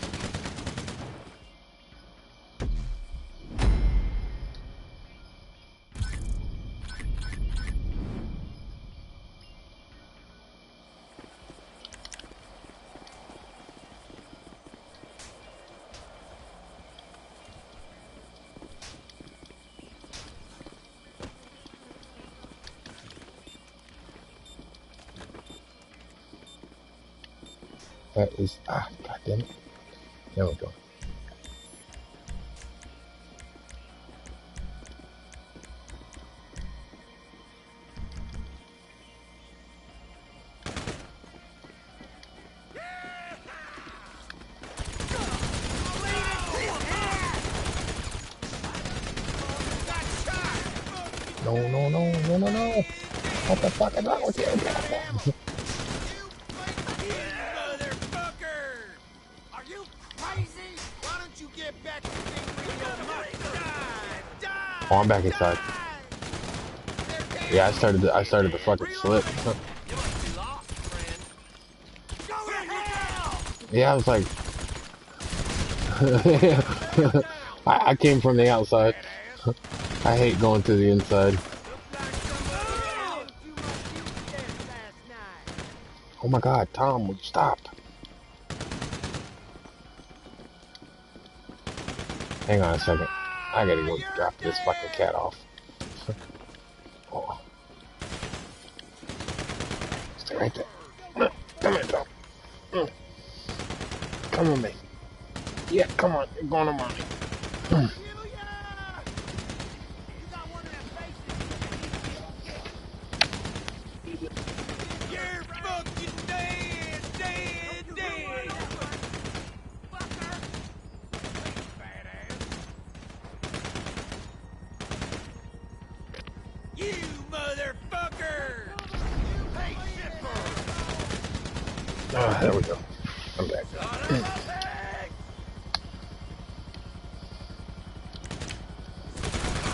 That is, god damn it. There we go. No. What the fuck is wrong with you? Motherfucker! Are you crazy? Why don't you get back to being real? Die! Oh, I'm back inside. Yeah, I started the fucking slip. You must be lost, friend. Yeah, I was like, I came from the outside. I hate going to the inside. Oh my God, Tom, would you stop? Hang on a second. I gotta go drop this fucking cat off. Oh. Stay right there. Come here, Tom. Come on, me. Yeah, come on. You're going on mommy. You're fucking dead, dead, dead. Fucker. Badass. You motherfucker. Hey, shipper. Ah, there we go. I'm back. Son of a pig.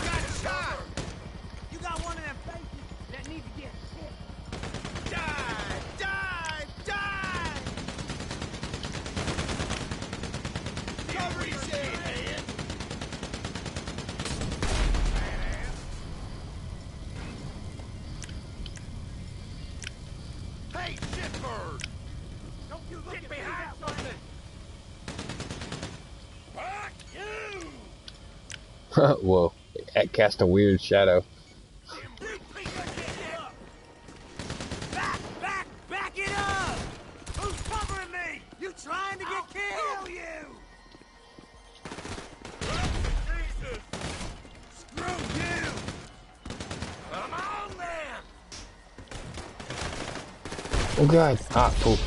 Got shot. You got one of them faces that need to get hit. Die, die, die. Cover yourself, man. Hey, shitbird! Don't you look get behind something! Fuck you! Whoa. That cast a weird shadow. Back it up! Who's covering me? You trying to get killed? Kill you! Jesus! Screw you! Come on, then! Oh God. Ah, cool.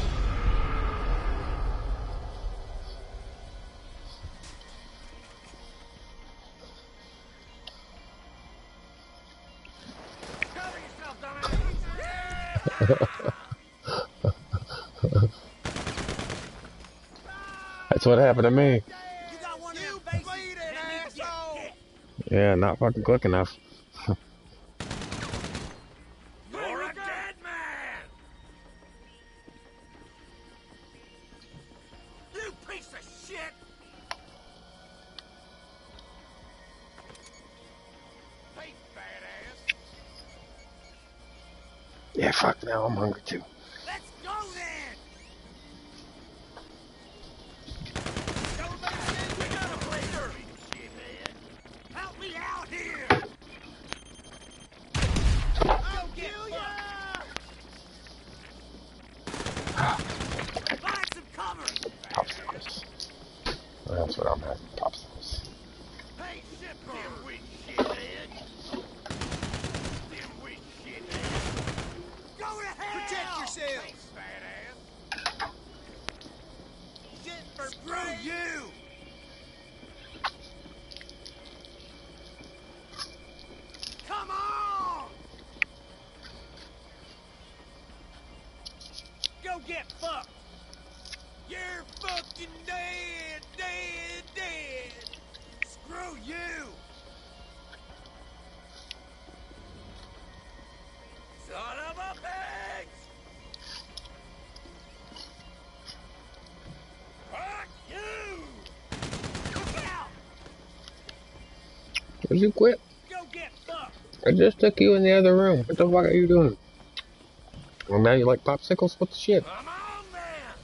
Cover yourself, dumbass! That's what happened to me. You got one of them faces that need to get hit. Yeah, not fucking quick enough. You're a dead man! You piece of shit! Hey, badass! Yeah, fuck now. I'm hungry too. Let's go then! Everybody says we got a blazer! Shithead! Help me out here! I'll kill ya! Find some cover! Popsicles. That's what I'm having. Popsicles. Hey, shipper! Dimwit shithead! Dimwit shithead! Go to hell! Protect yourselves! Badass! Shit for Screw you! Come on! Go get fucked! You're fucking dead, dead, dead! Screw you! Son of a bitch! Fuck you! Look out! Would you quit? Go get fucked! I just took you in the other room. What the fuck are you doing? Well, now you like popsicles? What the shit? Come on, man!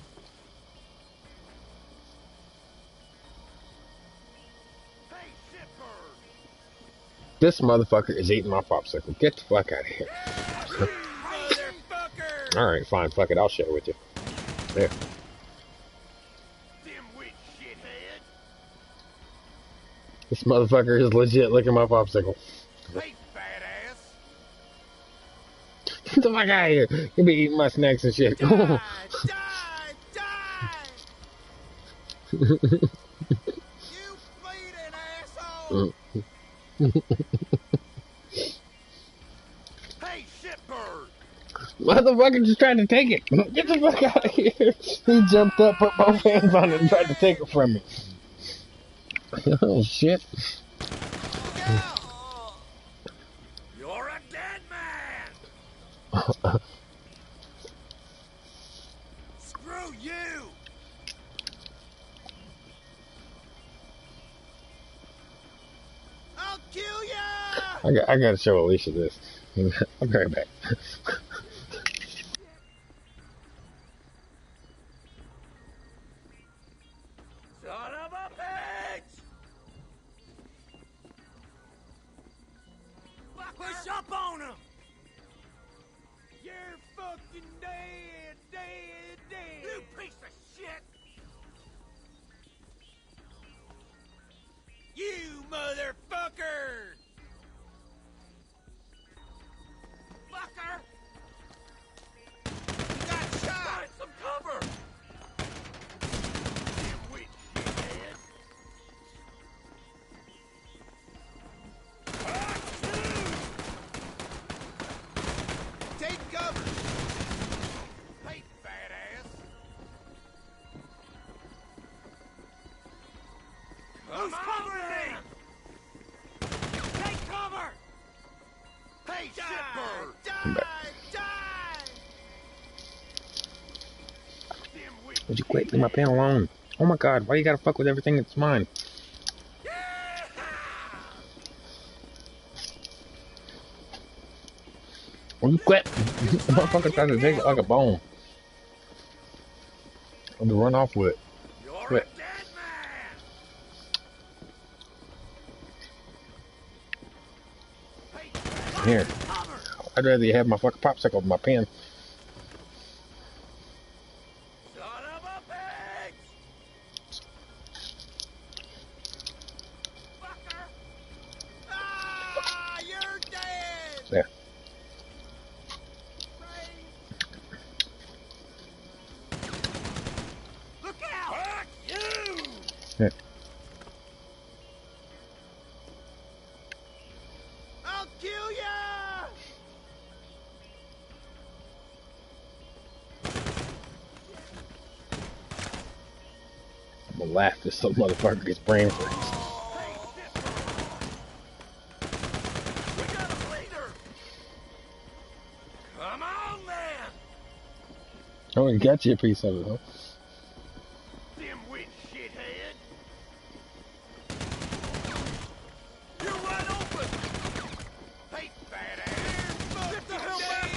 Hey, shitbird! This motherfucker is eating my popsicle. Get the fuck out of here. Motherfucker! Alright, fine. Fuck it. I'll share with you. There. Dimwit shithead! This motherfucker is legit licking my popsicle. Hey, badass! Get the fuck out of here. You'll be eating my snacks and shit. Die! Die! Die! You bleeding asshole! Hey, shitbird! Motherfucker just tried to take it. Get the fuck out of here. He jumped up, put both hands on it, and tried to take it from me. Oh, shit. You're a dead man! Screw you! I gotta show Alicia this. I'll be right back. Son of a bitch! Push up on him! You're fucking dead, dead, dead! You piece of shit! You motherfucker! Fucker! You got shot! Find some cover! Dimwit shithead! Take cover! Hey, fat ass! Who's covering me? Take cover! Hey, shitbird! Die! Die! Dimwit! Would you quit? Leave my pen alone. Oh my god, why you gotta fuck with everything that's mine? Will you quit? The motherfucker tries to take it like a bone. I'm to run off with it. Quit. Here. I'd rather you have my fucking popsicle with my pen. Son of a bitch! Fucker! Ah, you're dead! There. Look out! Fuck you! Here. I'll kill ya! I'm gonna laugh if some motherfucker gets brain freeze. We got a bleeder! Come on, man! Oh, he got you a piece of it, huh? Dimwit shithead! You're wide open! Hey, fat ass! Get the hell back!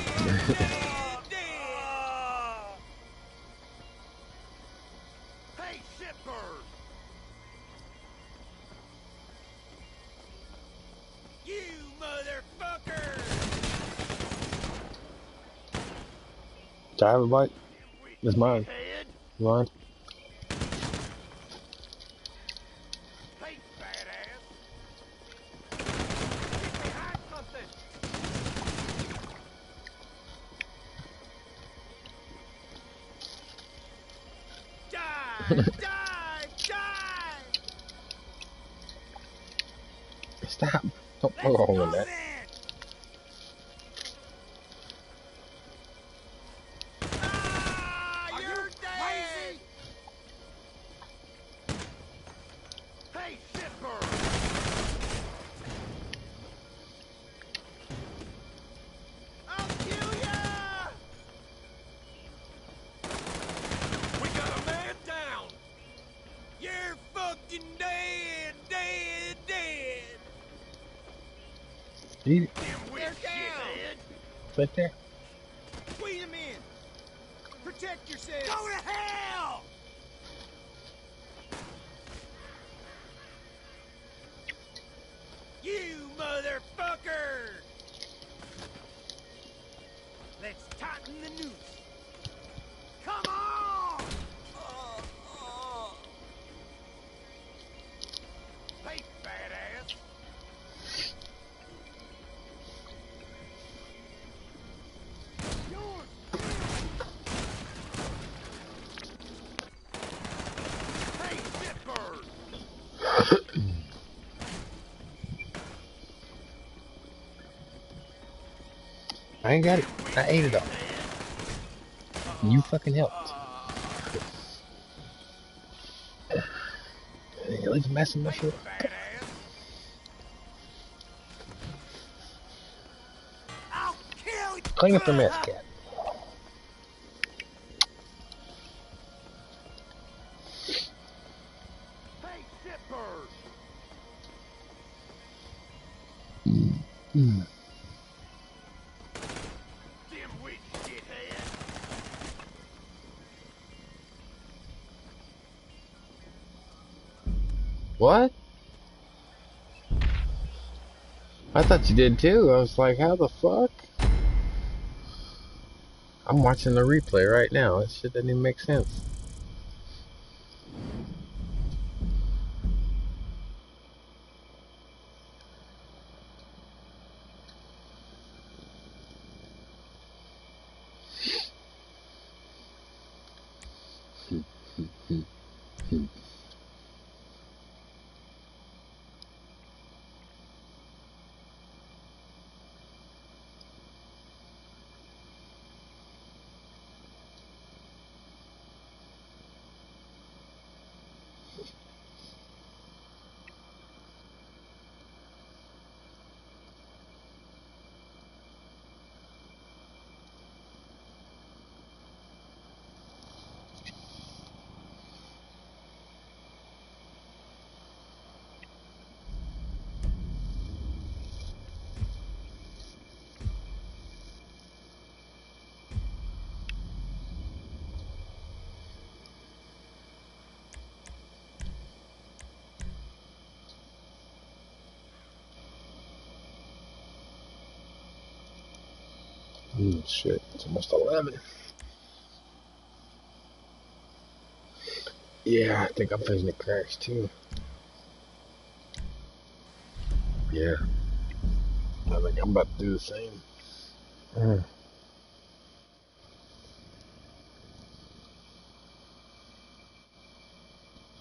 Hey, shitbird! You motherfucker! Do I have a bite? It's mine. Mine. Hey, fat ass! Get behind something! Die! Die! Die! Stop. Don't poke a hole in that. Ah, you're dead! Hey, shitbird! I'll kill ya! We got a man down! You're fucking dead, dead, dead! Eat it. Dimwit shithead! Right there. Squeeze him in! Protect yourself! Go to hell! You motherfucker! Let's tighten the noose. Come on! Hey, fat ass! Hey, shitbird! I ain't got it. I ate it all. You fucking helped. Hey, leave a mess in my shit. I'll kill you! Clean up the mess, cat. Hey, shitbird! Mm. Damn weak shithead. What? I thought you did too. I was like, how the fuck? I'm watching the replay right now. That shit doesn't even make sense. Shit, it's almost 11. Yeah, I think I'm finishing the cracks too. Yeah, I think I'm about to do the same.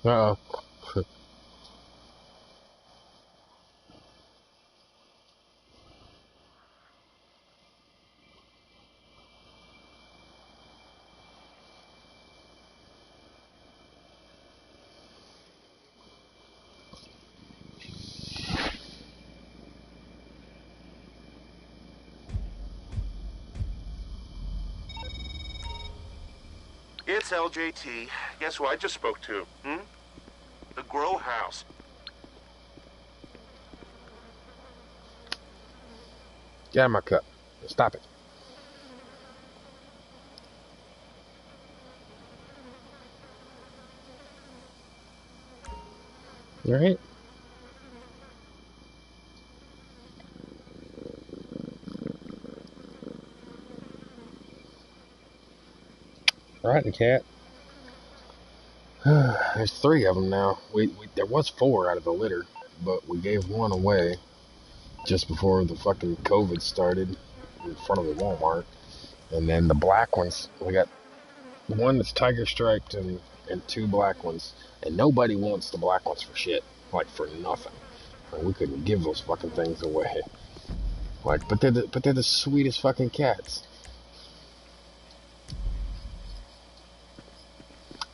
Uh-oh. It's LJT. Guess who I just spoke to? The grow house. Get out of my cup. Stop it. All right. All right, the cat. There's 3 of them now. There was 4 out of the litter, but we gave 1 away just before the fucking COVID started in front of the Walmart. And then the black ones, we got 1 that's tiger striped and 2 black ones. And nobody wants the black ones for shit, like for nothing. Like, we couldn't give those fucking things away. Like, but they're the sweetest fucking cats.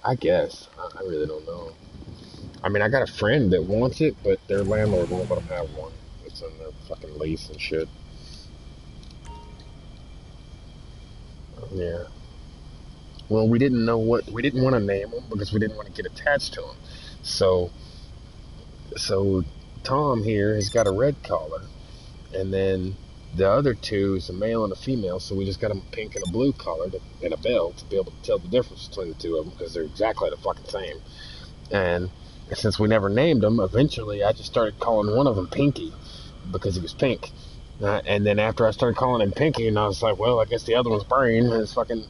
I guess. I really don't know. I mean, I got a friend that wants it, but their landlord won't let them have one. It's in their fucking lease and shit. Yeah. Well, we didn't want to name them because we didn't want to get attached to them. So Tom here has got a red collar, and then the other 2 is a male and a female. So we just got a pink and a blue collar and a bell to be able to tell the difference between the 2 of them because they're exactly the fucking same. And since we never named them, eventually I just started calling one of them Pinky because he was pink. And then after I started calling him Pinky, and I was like, well, I guess the other one's Brain. And it's fucking,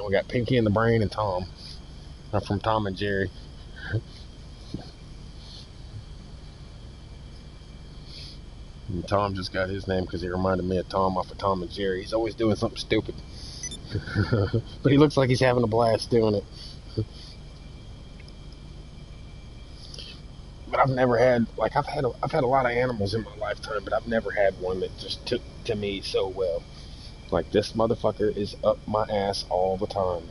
we got Pinky and the Brain and Tom. From Tom and Jerry. And Tom just got his name because he reminded me of Tom off of Tom and Jerry. He's always doing something stupid. But he looks like he's having a blast doing it. But I've never had, like, I've had a lot of animals in my lifetime, but I've never had one that just took to me so well. Like, this motherfucker is up my ass all the time.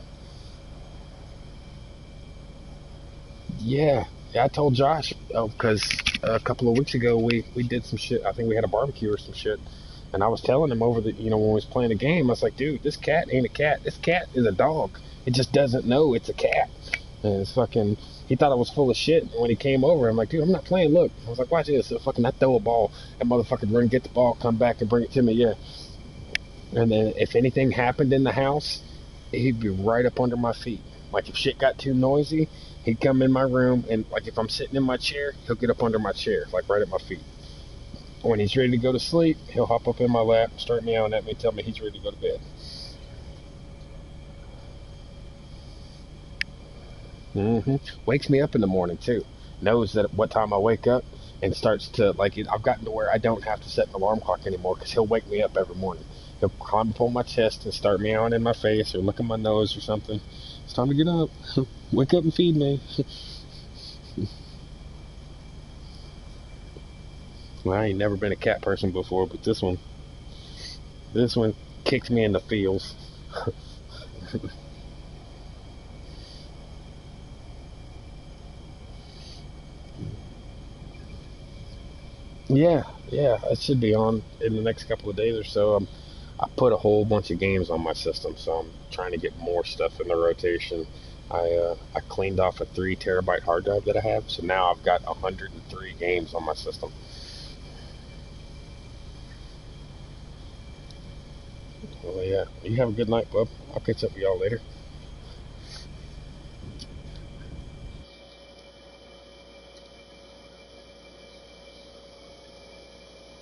Yeah, I told Josh, because a couple of weeks ago we did some shit. I think we had a barbecue or some shit, and I was telling him over the, when we was playing a game, I was like, dude, this cat ain't a cat. This cat is a dog. It just doesn't know it's a cat. And it's fucking, he thought I was full of shit. And when he came over, I'm like, dude, I'm not playing. Look, I was like, watch this. So fucking, I throw a ball, that motherfucker run, get the ball, come back and bring it to me. Yeah. And then if anything happened in the house, he'd be right up under my feet. Like if shit got too noisy, he'd come in my room, and like if I'm sitting in my chair, he'll get up under my chair, like right at my feet. When he's ready to go to sleep, he'll hop up in my lap, start meowing at me, tell me he's ready to go to bed. Wakes me up in the morning too. Knows that what time I wake up, and starts to like. I've gotten to where I don't have to set an alarm clock anymore because he'll wake me up every morning. He'll climb up on my chest and start meowing in my face or licking my nose or something. It's time to get up. Wake up and feed me. Well, I ain't never been a cat person before, but this one kicks me in the feels. Yeah, it should be on in the next couple of days or so. I put a whole bunch of games on my system, so I'm trying to get more stuff in the rotation. I cleaned off a 3 terabyte hard drive that I have, so now I've got 103 games on my system. Well, yeah, you have a good night, bub. I'll catch up with y'all later.